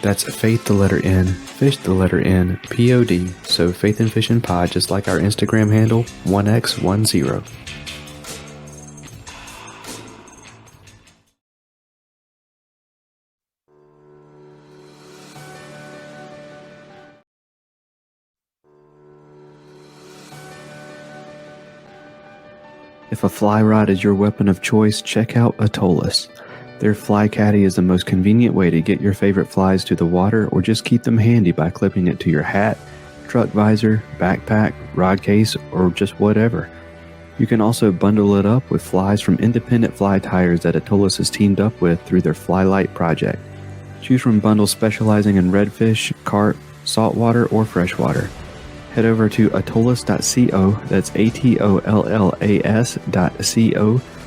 That's faith the letter N, fish the letter N, POD, so Faith and Fishing Pod, just like our Instagram handle, 1x10. If a fly rod is your weapon of choice, check out Atollas. Their fly caddy is the most convenient way to get your favorite flies to the water, or just keep them handy by clipping it to your hat, truck visor, backpack, rod case, or just whatever. You can also bundle it up with flies from independent fly tires that Atollas has teamed up with through their Fly Light project. Choose from bundles specializing in redfish, carp, saltwater, or freshwater. Head over to atollas.co, that's ATOLLAS.co,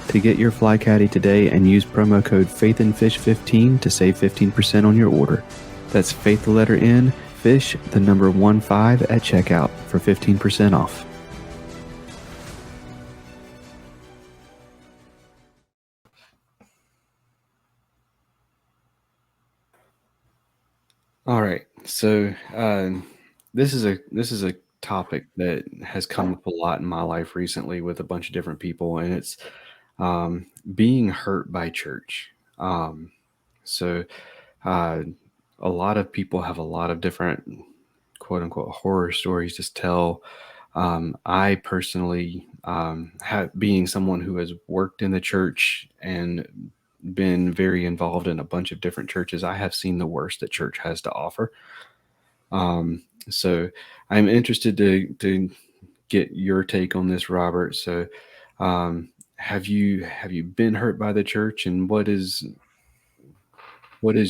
to get your fly caddy today and use promo code faithandfish15 to save 15% on your order. That's faith the letter N, fish the number 15 at checkout for 15% off. All right, so this is a topic that has come up a lot in my life recently with a bunch of different people, and it's being hurt by church. So a lot of people have a lot of different quote unquote horror stories to tell. I personally being someone who has worked in the church and been very involved in a bunch of different churches, I have seen the worst that church has to offer. So I'm interested to get your take on this, Robert. So, have you been hurt by the church, and what is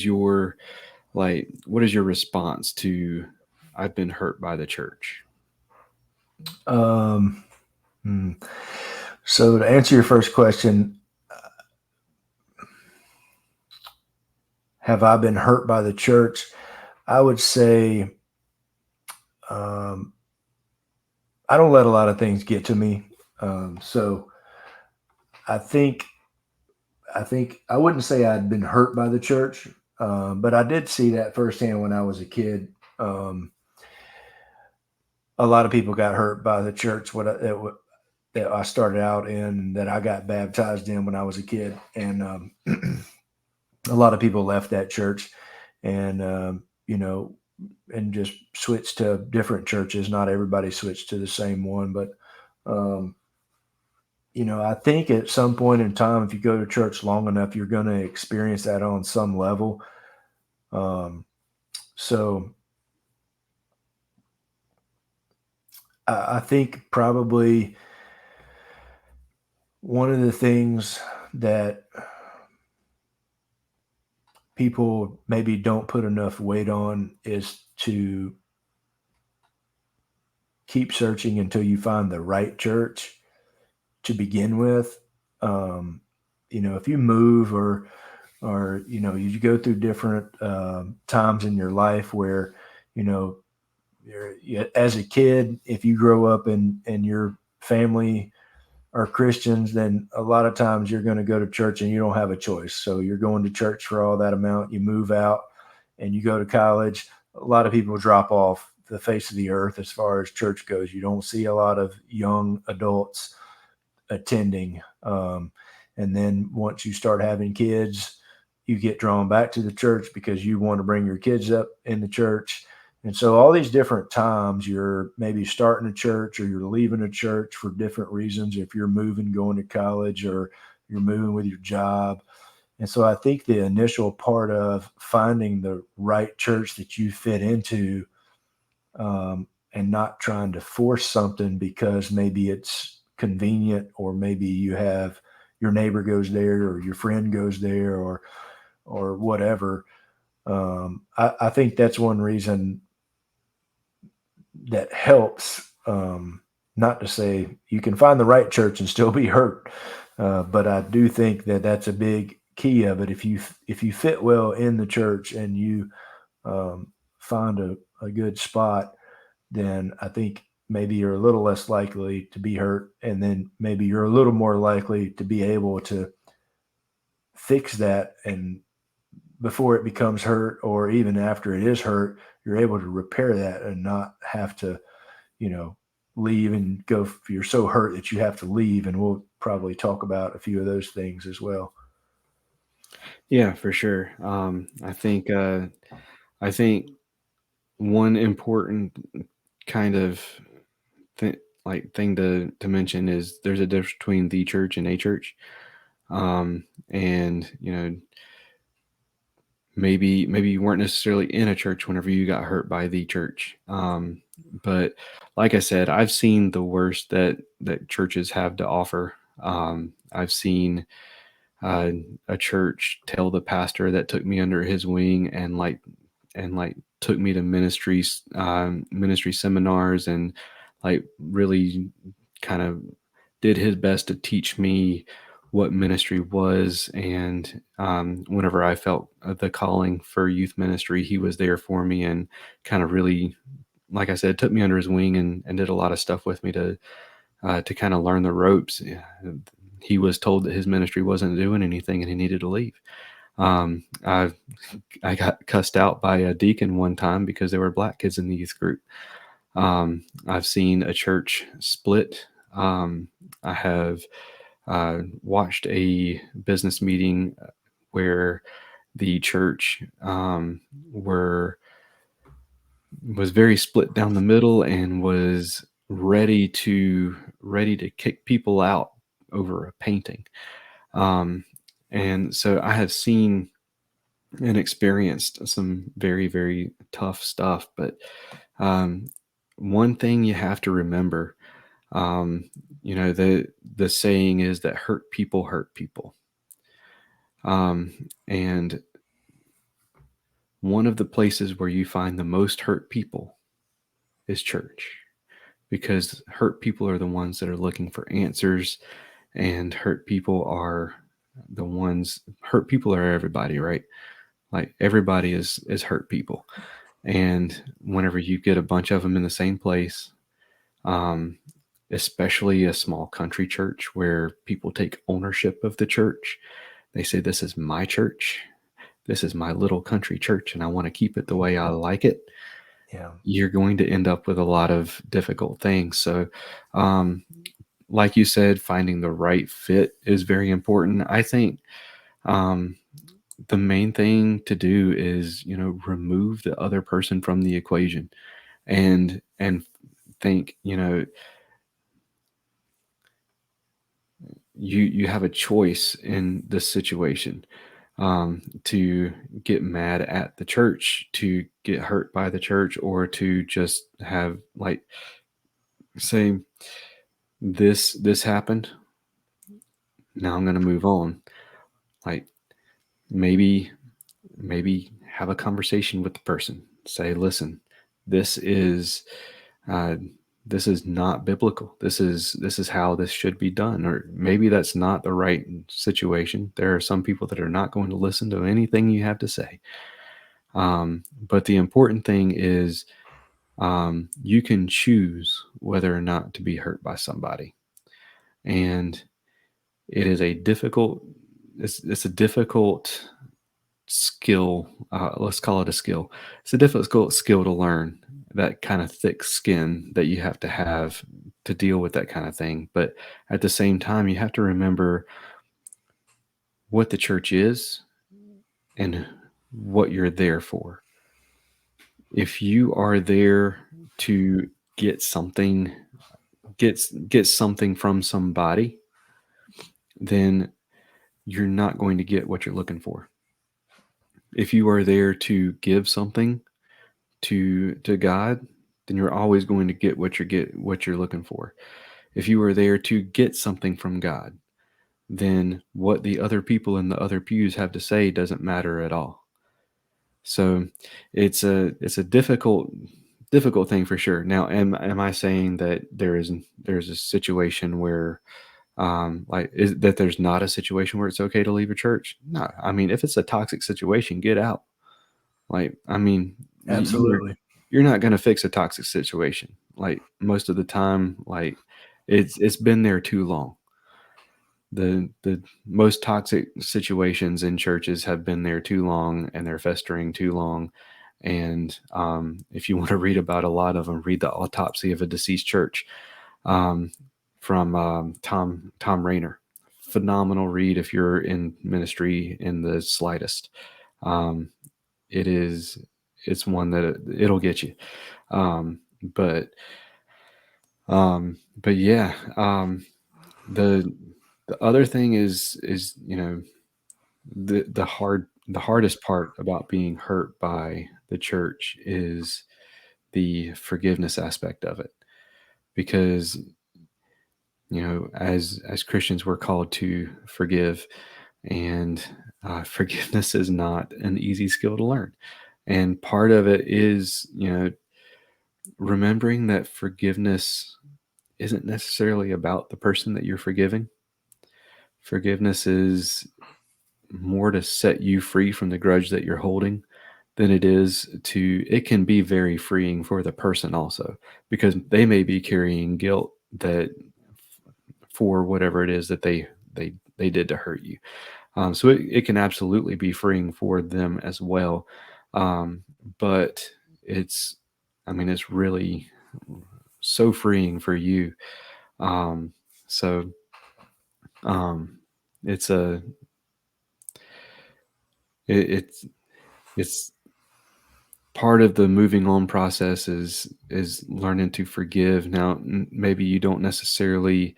your response to I've been hurt by the church? So to answer your first question, have I been hurt by the church? I would say I don't let a lot of things get to me. So I think I wouldn't say I'd been hurt by the church, but I did see that firsthand when I was a kid. A lot of people got hurt by the church that I started out in, that I got baptized in when I was a kid. And a lot of people left that church and, and just switched to different churches. Not everybody switched to the same one, but, I think at some point in time, if you go to church long enough, you're going to experience that on some level. So I think probably one of the things that people maybe don't put enough weight on is to keep searching until you find the right church to begin with. If you move or you go through different times in your life where, as a kid, if you grow up and your family are Christians, then a lot of times you're going to go to church and you don't have a choice. So you're going to church for all that amount. You move out and you go to college. A lot of people drop off the face of the earth as far as church goes. You don't see a lot of young adults attending. And then once you start having kids, you get drawn back to the church because you want to bring your kids up in the church. And so all these different times you're maybe starting a church or you're leaving a church for different reasons. If you're moving, going to college, or you're moving with your job. And so I think the initial part of finding the right church that you fit into, and not trying to force something because maybe it's convenient, or maybe you have your neighbor goes there or your friend goes there or whatever. I think that's one reason that helps. Not to say you can find the right church and still be hurt, but I do think that that's a big key of it. If you fit well in the church and you find a good spot, then I think maybe you're a little less likely to be hurt, and then maybe you're a little more likely to be able to fix that, and before it becomes hurt, or even after it is hurt, you're able to repair that and not have to, leave and go. You're so hurt that you have to leave, and we'll probably talk about a few of those things as well. Yeah, for sure. I think one important kind of thing to mention is there's a difference between the church and a church. And maybe you weren't necessarily in a church whenever you got hurt by the church. But like I said, I've seen the worst that churches have to offer. I've seen a church tell the pastor that took me under his wing and took me to ministry seminars, and really kind of did his best to teach me what ministry was. And whenever I felt the calling for youth ministry, he was there for me and kind of really, like I said, took me under his wing and did a lot of stuff with me to kind of learn the ropes. He was told that his ministry wasn't doing anything and he needed to leave. I got cussed out by a deacon one time because there were black kids in the youth group. I've seen a church split. I have watched a business meeting where the church was very split down the middle and was ready to kick people out over a painting. And so I have seen and experienced some very, very tough stuff. But one thing you have to remember, the saying is that hurt people hurt people. And one of the places where you find the most hurt people is church, because hurt people are the ones that are looking for answers, and hurt people are everybody, right? Like everybody is hurt people. And whenever you get a bunch of them in the same place, especially a small country church where people take ownership of the church, they say, this is my church. This is my little country church, and I want to keep it the way I like it. Yeah. You're going to end up with a lot of difficult things. So, like you said, finding the right fit is very important. I think, the main thing to do is, remove the other person from the equation, and think, you have a choice in this situation, to get mad at the church, to get hurt by the church, or to just have say, this happened. Now I'm going to move on. Maybe have a conversation with the person. Say, listen, this is not biblical. This is how this should be done. Or maybe that's not the right situation. There are some people that are not going to listen to anything you have to say. But the important thing is, you can choose whether or not to be hurt by somebody. And it is a difficult, it's a difficult skill. Let's call it a skill. It's a difficult skill to learn, that kind of thick skin that you have to deal with that kind of thing. But at the same time, you have to remember what the church is and what you're there for. If you are there to get something from somebody, then you're not going to get what you're looking for. If you are there to give something to God, then you're always going to get what you're looking for. If you are there to get something from God, then what the other people in the other pews have to say doesn't matter at all. So it's a difficult thing for sure. Now, am I saying that there's a situation where that there's not a situation where it's okay to leave a church? No. I mean, if it's a toxic situation, get out. Like, I mean, Absolutely. you're not going to fix a toxic situation. Like, most of the time, like, it's been there too long. The most toxic situations in churches have been there too long, and they're festering too long. And if you want to read about a lot of them, read The Autopsy of a Deceased Church, from Tom Rayner. Phenomenal read if you're in ministry in the slightest. It's one that it'll get you. But yeah, the other thing is, the hardest part about being hurt by the church is the forgiveness aspect of it, because as Christians, we're called to forgive, and forgiveness is not an easy skill to learn. And part of it is, remembering that forgiveness isn't necessarily about the person that you're forgiving. Forgiveness is more to set you free from the grudge that you're holding than it can be very freeing for the person also, because they may be carrying guilt for whatever it is that they did to hurt you. So it can absolutely be freeing for them as well. But it's really so freeing for you. It's part of the moving on process is learning to forgive. Now, maybe you don't necessarily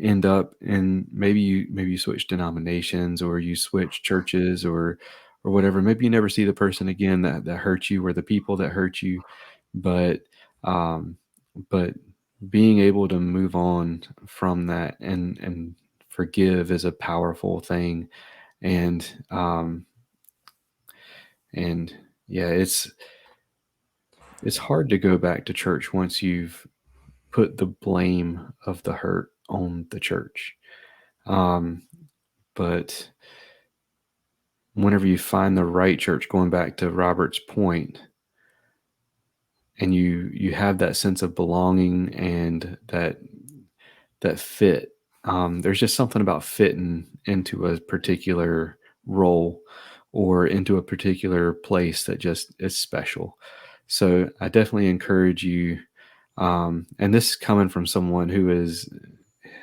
end up in, maybe you switch denominations, or you switch churches, or whatever. Maybe you never see the person again that hurt you, or the people that hurt you, but being able to move on from that and forgive is a powerful thing. And yeah, it's hard to go back to church once you've put the blame of the hurt on the church. But whenever you find the right church, going back to Robert's point, and you have that sense of belonging and that fit, there's just something about fitting into a particular role or into a particular place that just is special. So I definitely encourage you, and this is coming from someone who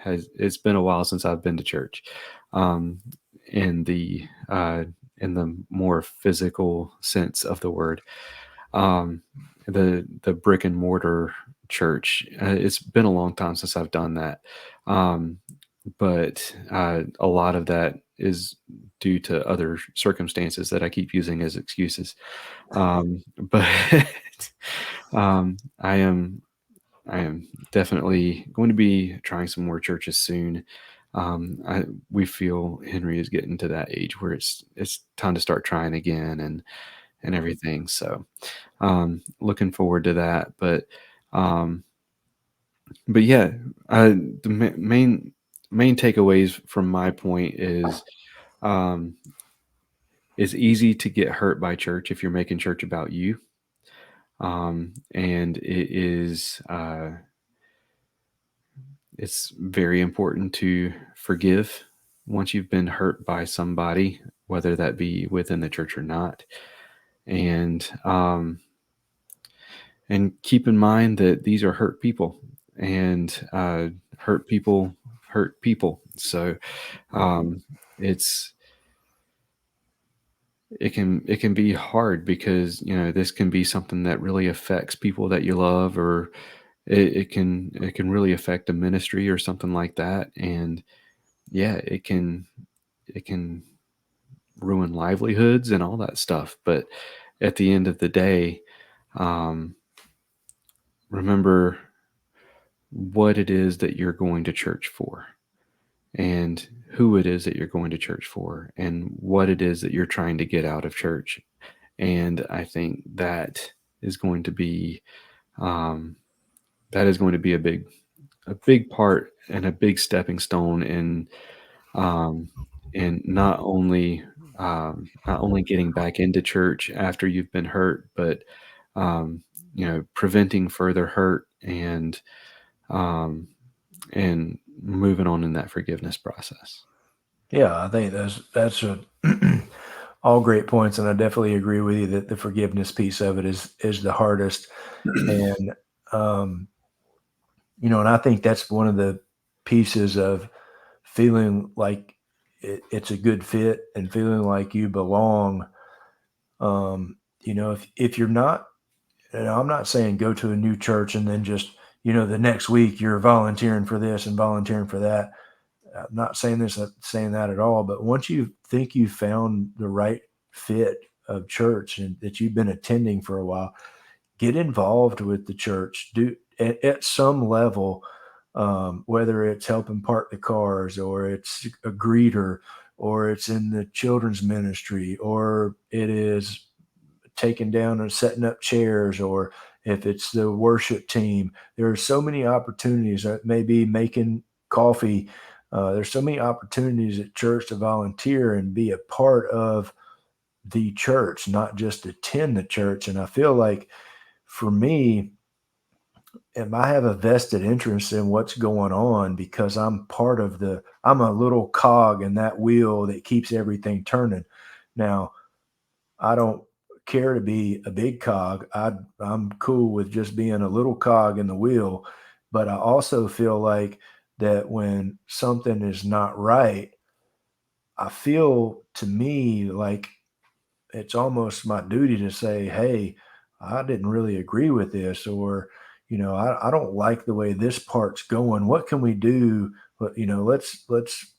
it's been a while since I've been to church, in the more physical sense of the word, the brick and mortar church. It's been a long time since I've done that, but a lot of that is due to other circumstances that I keep using as excuses. But I am definitely going to be trying some more churches soon. We feel Henry is getting to that age where it's time to start trying again and everything. So looking forward to that. But yeah, the main takeaways from my point is, it's easy to get hurt by church if you're making church about you. And it is, it's very important to forgive once you've been hurt by somebody, whether that be within the church or not. And keep in mind that these are hurt people, and hurt people hurt people. So it can be hard, because this can be something that really affects people that you love, or it can really affect a ministry or something like that. And yeah, it can it can ruin livelihoods and all that stuff. But at the end of the day, remember what it is that you're going to church for, and who it is that you're going to church for, and what it is that you're trying to get out of church. And I think that is going to be a big part and a big stepping stone in not only getting back into church after you've been hurt, but preventing further hurt and moving on in that forgiveness process. Yeah, I think that's all great points, and I definitely agree with you that the forgiveness piece of it is the hardest. And and I think that's one of the pieces of feeling like it's a good fit and feeling like you belong. If you're not, and I'm not saying go to a new church and then just, the next week you're volunteering for this and volunteering for that. I'm not saying that at all. But once you think you found the right fit of church and that you've been attending for a while, get involved with the church. Do at some level, whether it's helping park the cars, or it's a greeter, or it's in the children's ministry, or it is taking down and setting up chairs, or if it's the worship team. There are so many opportunities. Maybe making coffee. There's so many opportunities at church to volunteer and be a part of the church, not just attend the church. And I feel like for me, and I have a vested interest in what's going on because I'm a little cog in that wheel that keeps everything turning. Now, I don't care to be a big cog. I'm cool with just being a little cog in the wheel, but I also feel like that when something is not right, I feel, to me, like it's almost my duty to say, hey, I didn't really agree with this, or, I don't like the way this part's going. What can we do? But, let's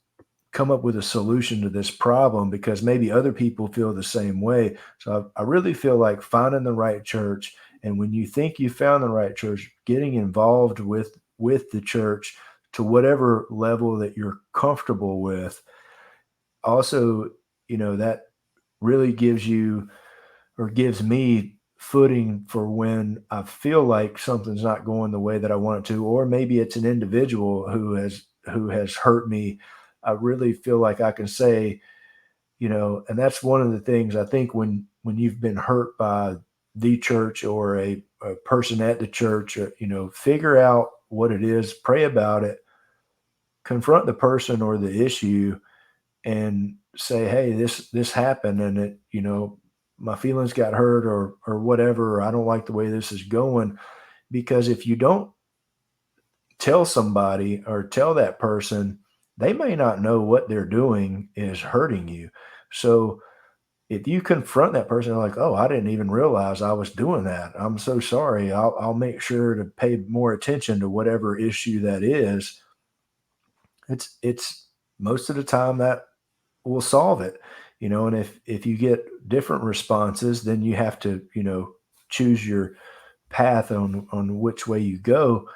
come up with a solution to this problem, because maybe other people feel the same way. So I really feel like finding the right church. And when you think you found the right church, getting involved with the church to whatever level that you're comfortable with. Also, that really gives me footing for when I feel like something's not going the way that I want it to, or maybe it's an individual who has hurt me. I really feel like I can say, and that's one of the things I think when you've been hurt by the church or a person at the church, figure out what it is, pray about it, confront the person or the issue, and say, hey, this happened, and it, my feelings got hurt, or whatever, or I don't like the way this is going. Because if you don't tell somebody or tell that person, they may not know what they're doing is hurting you. So if you confront that person, like, oh, I didn't even realize I was doing that, I'm so sorry, I'll make sure to pay more attention to whatever issue that is. It's most of the time that will solve it. And if you get different responses, then you have to, choose your path on which way you go.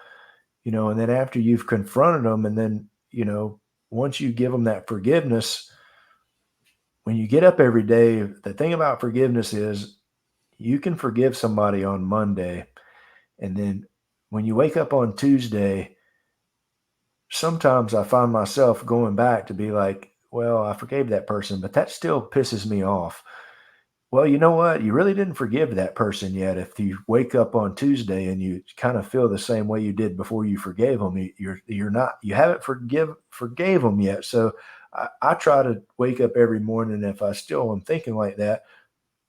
And then after you've confronted them, and then, once you give them that forgiveness, when you get up every day, the thing about forgiveness is you can forgive somebody on Monday, and then when you wake up on Tuesday, sometimes I find myself going back to be like, well, I forgave that person, but that still pisses me off. Well, you know what? You really didn't forgive that person yet. If you wake up on Tuesday and you kind of feel the same way you did before you forgave them, you haven't forgave them yet. So I try to wake up every morning, and if I still am thinking like that,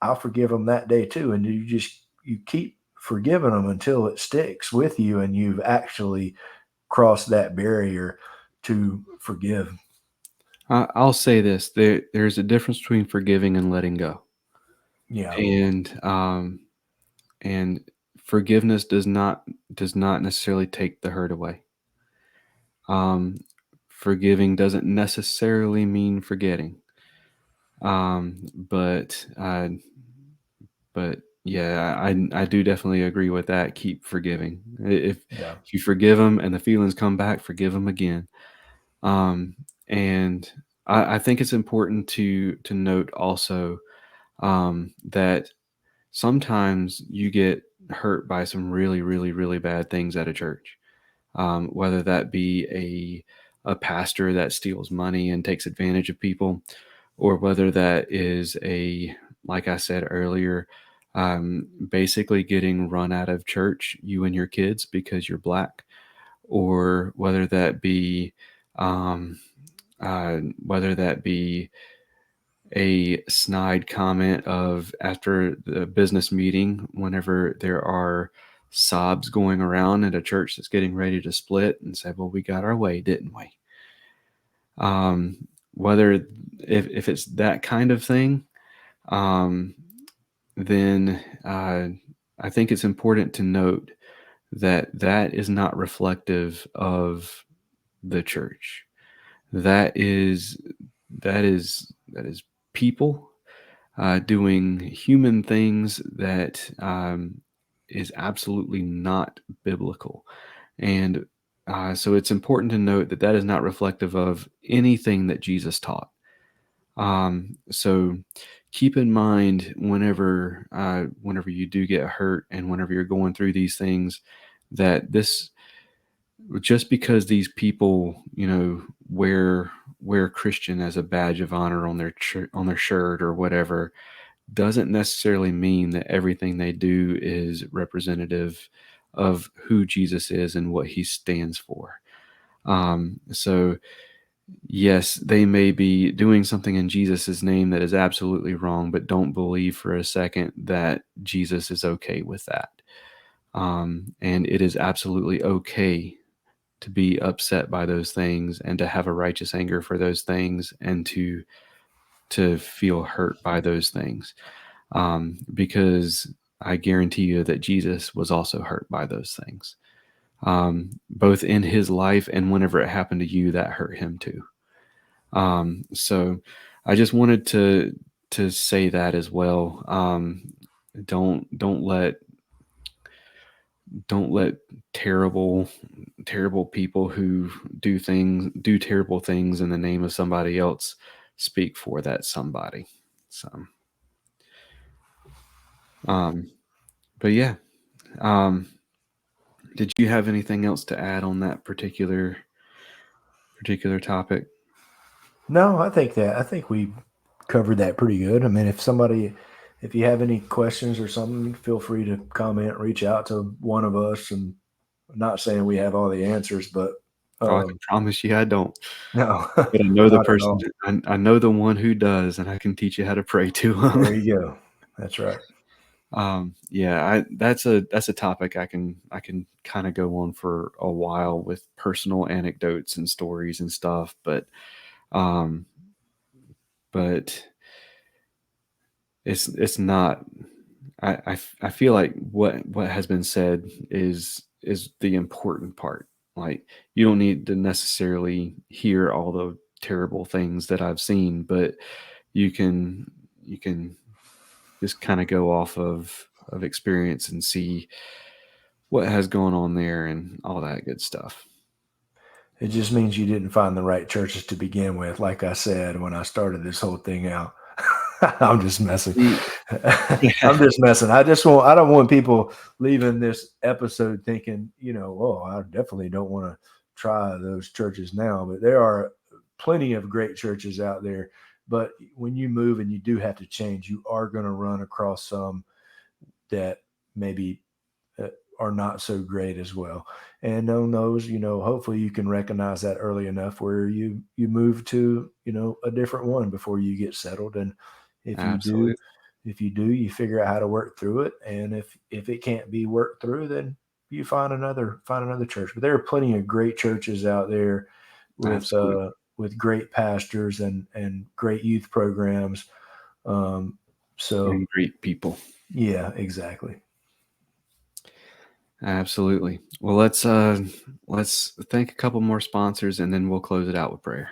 I'll forgive them that day too. And you keep forgiving them until it sticks with you and you've actually crossed that barrier to forgive. I'll say this: there's a difference between forgiving and letting go. Yeah. And forgiveness does not necessarily take the hurt away. forgiving doesn't necessarily mean forgetting. But yeah, I do definitely agree with that. Keep forgiving. If you forgive them and the feelings come back, forgive them again. And I think it's important to note also that sometimes you get hurt by some really, really, really bad things at a church. Whether that be a pastor that steals money and takes advantage of people, or whether that is like I said earlier, basically getting run out of church, you and your kids, because you're black, or whether that be um, a snide comment of after the business meeting, whenever there are sobs going around at a church that's getting ready to split, and say, well, we got our way, didn't we? Whether if it's that kind of thing, then I think it's important to note that is not reflective of the church. That is people doing human things that is absolutely not biblical. And so it's important to note that is not reflective of anything that Jesus taught. So keep in mind whenever you do get hurt and whenever you're going through these things, that this, just because these people, wear Christian as a badge of honor on their shirt or whatever, doesn't necessarily mean that everything they do is representative of who Jesus is and what he stands for. So yes, they may be doing something in Jesus's name that is absolutely wrong, but don't believe for a second that Jesus is okay with that. And it is absolutely okay to be upset by those things and to have a righteous anger for those things and to feel hurt by those things. Because I guarantee you that Jesus was also hurt by those things. Both in his life and whenever it happened to you, that hurt him too. So I just wanted to say that as well. Don't let terrible people who do terrible things in the name of somebody else speak for that somebody. So, but yeah, did you have anything else to add on that particular topic? No, I think we covered that pretty good. I mean, if you have any questions or something, feel free to comment, reach out to one of us. And I'm not saying we have all the answers, but I can promise you I don't. No, but I know the person. I know the one who does, and I can teach you how to pray to him. There you go. That's right. Yeah, that's a topic I can kind of go on for a while with personal anecdotes and stories and stuff, but it's not. I feel like what has been said is the important part. Like, you don't need to necessarily hear all the terrible things that I've seen, but you can just kind of go off of experience and see what has gone on there and all that good stuff. It just means you didn't find the right churches to begin with. Like I said, when I started this whole thing out, I'm just messing. I'm just messing. I don't want people leaving this episode thinking, oh, I definitely don't want to try those churches now. But there are plenty of great churches out there. But when you move and you do have to change, you are going to run across some that maybe are not so great as well. And on those, hopefully you can recognize that early enough where you move to, a different one before you get settled. And if you do, you figure out how to work through it. And if it can't be worked through, then you find another church. But there are plenty of great churches out there with great pastors and great youth programs. And great people. Yeah, exactly. Absolutely. Well, let's thank a couple more sponsors, and then we'll close it out with prayer.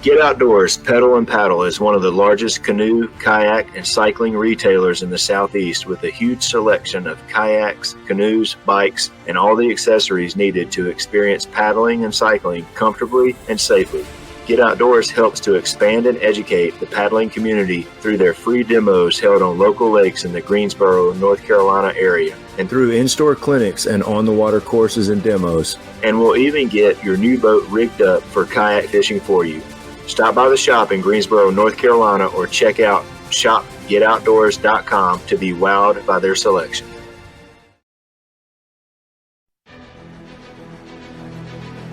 Get Outdoors Pedal and Paddle is one of the largest canoe, kayak, and cycling retailers in the Southeast, with a huge selection of kayaks, canoes, bikes, and all the accessories needed to experience paddling and cycling comfortably and safely. Get Outdoors helps to expand and educate the paddling community through their free demos held on local lakes in the Greensboro, North Carolina area, and through in-store clinics and on-the-water courses and demos. And we'll even get your new boat rigged up for kayak fishing for you. Stop by the shop in Greensboro, North Carolina, or check out shopgetoutdoors.com to be wowed by their selection.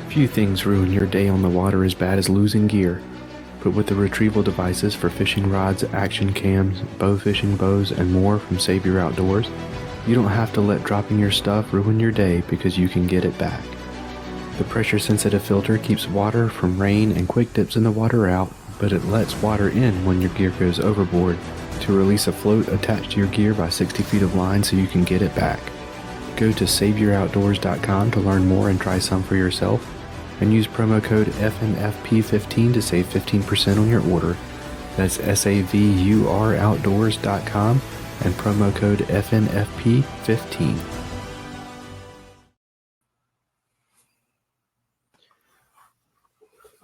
Few things ruin your day on the water as bad as losing gear, but with the retrieval devices for fishing rods, action cams, bow fishing bows, and more from Save Your Outdoors, you don't have to let dropping your stuff ruin your day because you can get it back. The pressure-sensitive filter keeps water from rain and quick dips in the water out, but it lets water in when your gear goes overboard to release a float attached to your gear by 60 feet of line so you can get it back. Go to SaveYourOutdoors.com to learn more and try some for yourself, and use promo code FNFP15 to save 15% on your order. That's SaveYourOutdoors.com and promo code FNFP15.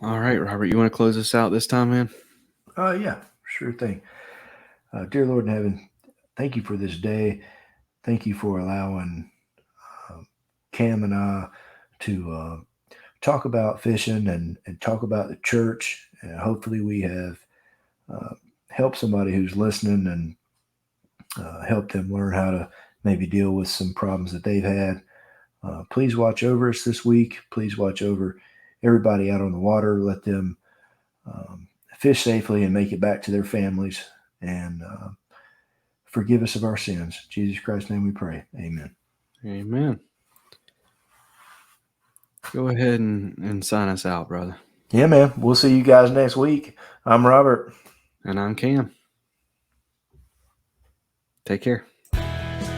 All right, Robert, you want to close us out this time, man? Yeah, sure thing. Dear Lord in heaven, thank you for this day. Thank you for allowing Cam and I to talk about fishing and talk about the church. And hopefully we have helped somebody who's listening and help them learn how to maybe deal with some problems that they've had. Please watch over us this week. Please watch over everybody out on the water. Let them fish safely and make it back to their families. And forgive us of our sins. In Jesus Christ's name we pray. Amen. Amen. Go ahead and sign us out, brother. Yeah, man. We'll see you guys next week. I'm Robert. And I'm Cam. Take care.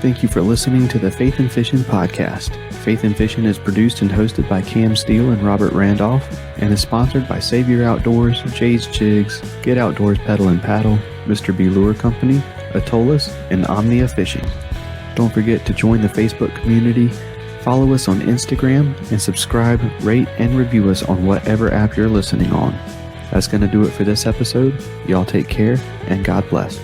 Thank you for listening to the Faith and Fishing podcast. Faith and Fishing is produced and hosted by Cam Steele and Robert Randolph, and is sponsored by Save Your Outdoors, Jay's Jigs, Get Outdoors Pedal and Paddle, Mr. B Lure Company, Atollas, and Omnia Fishing. Don't forget to join the Facebook community, follow us on Instagram, and subscribe, rate, and review us on whatever app you're listening on. That's going to do it for this episode. Y'all take care, and God bless.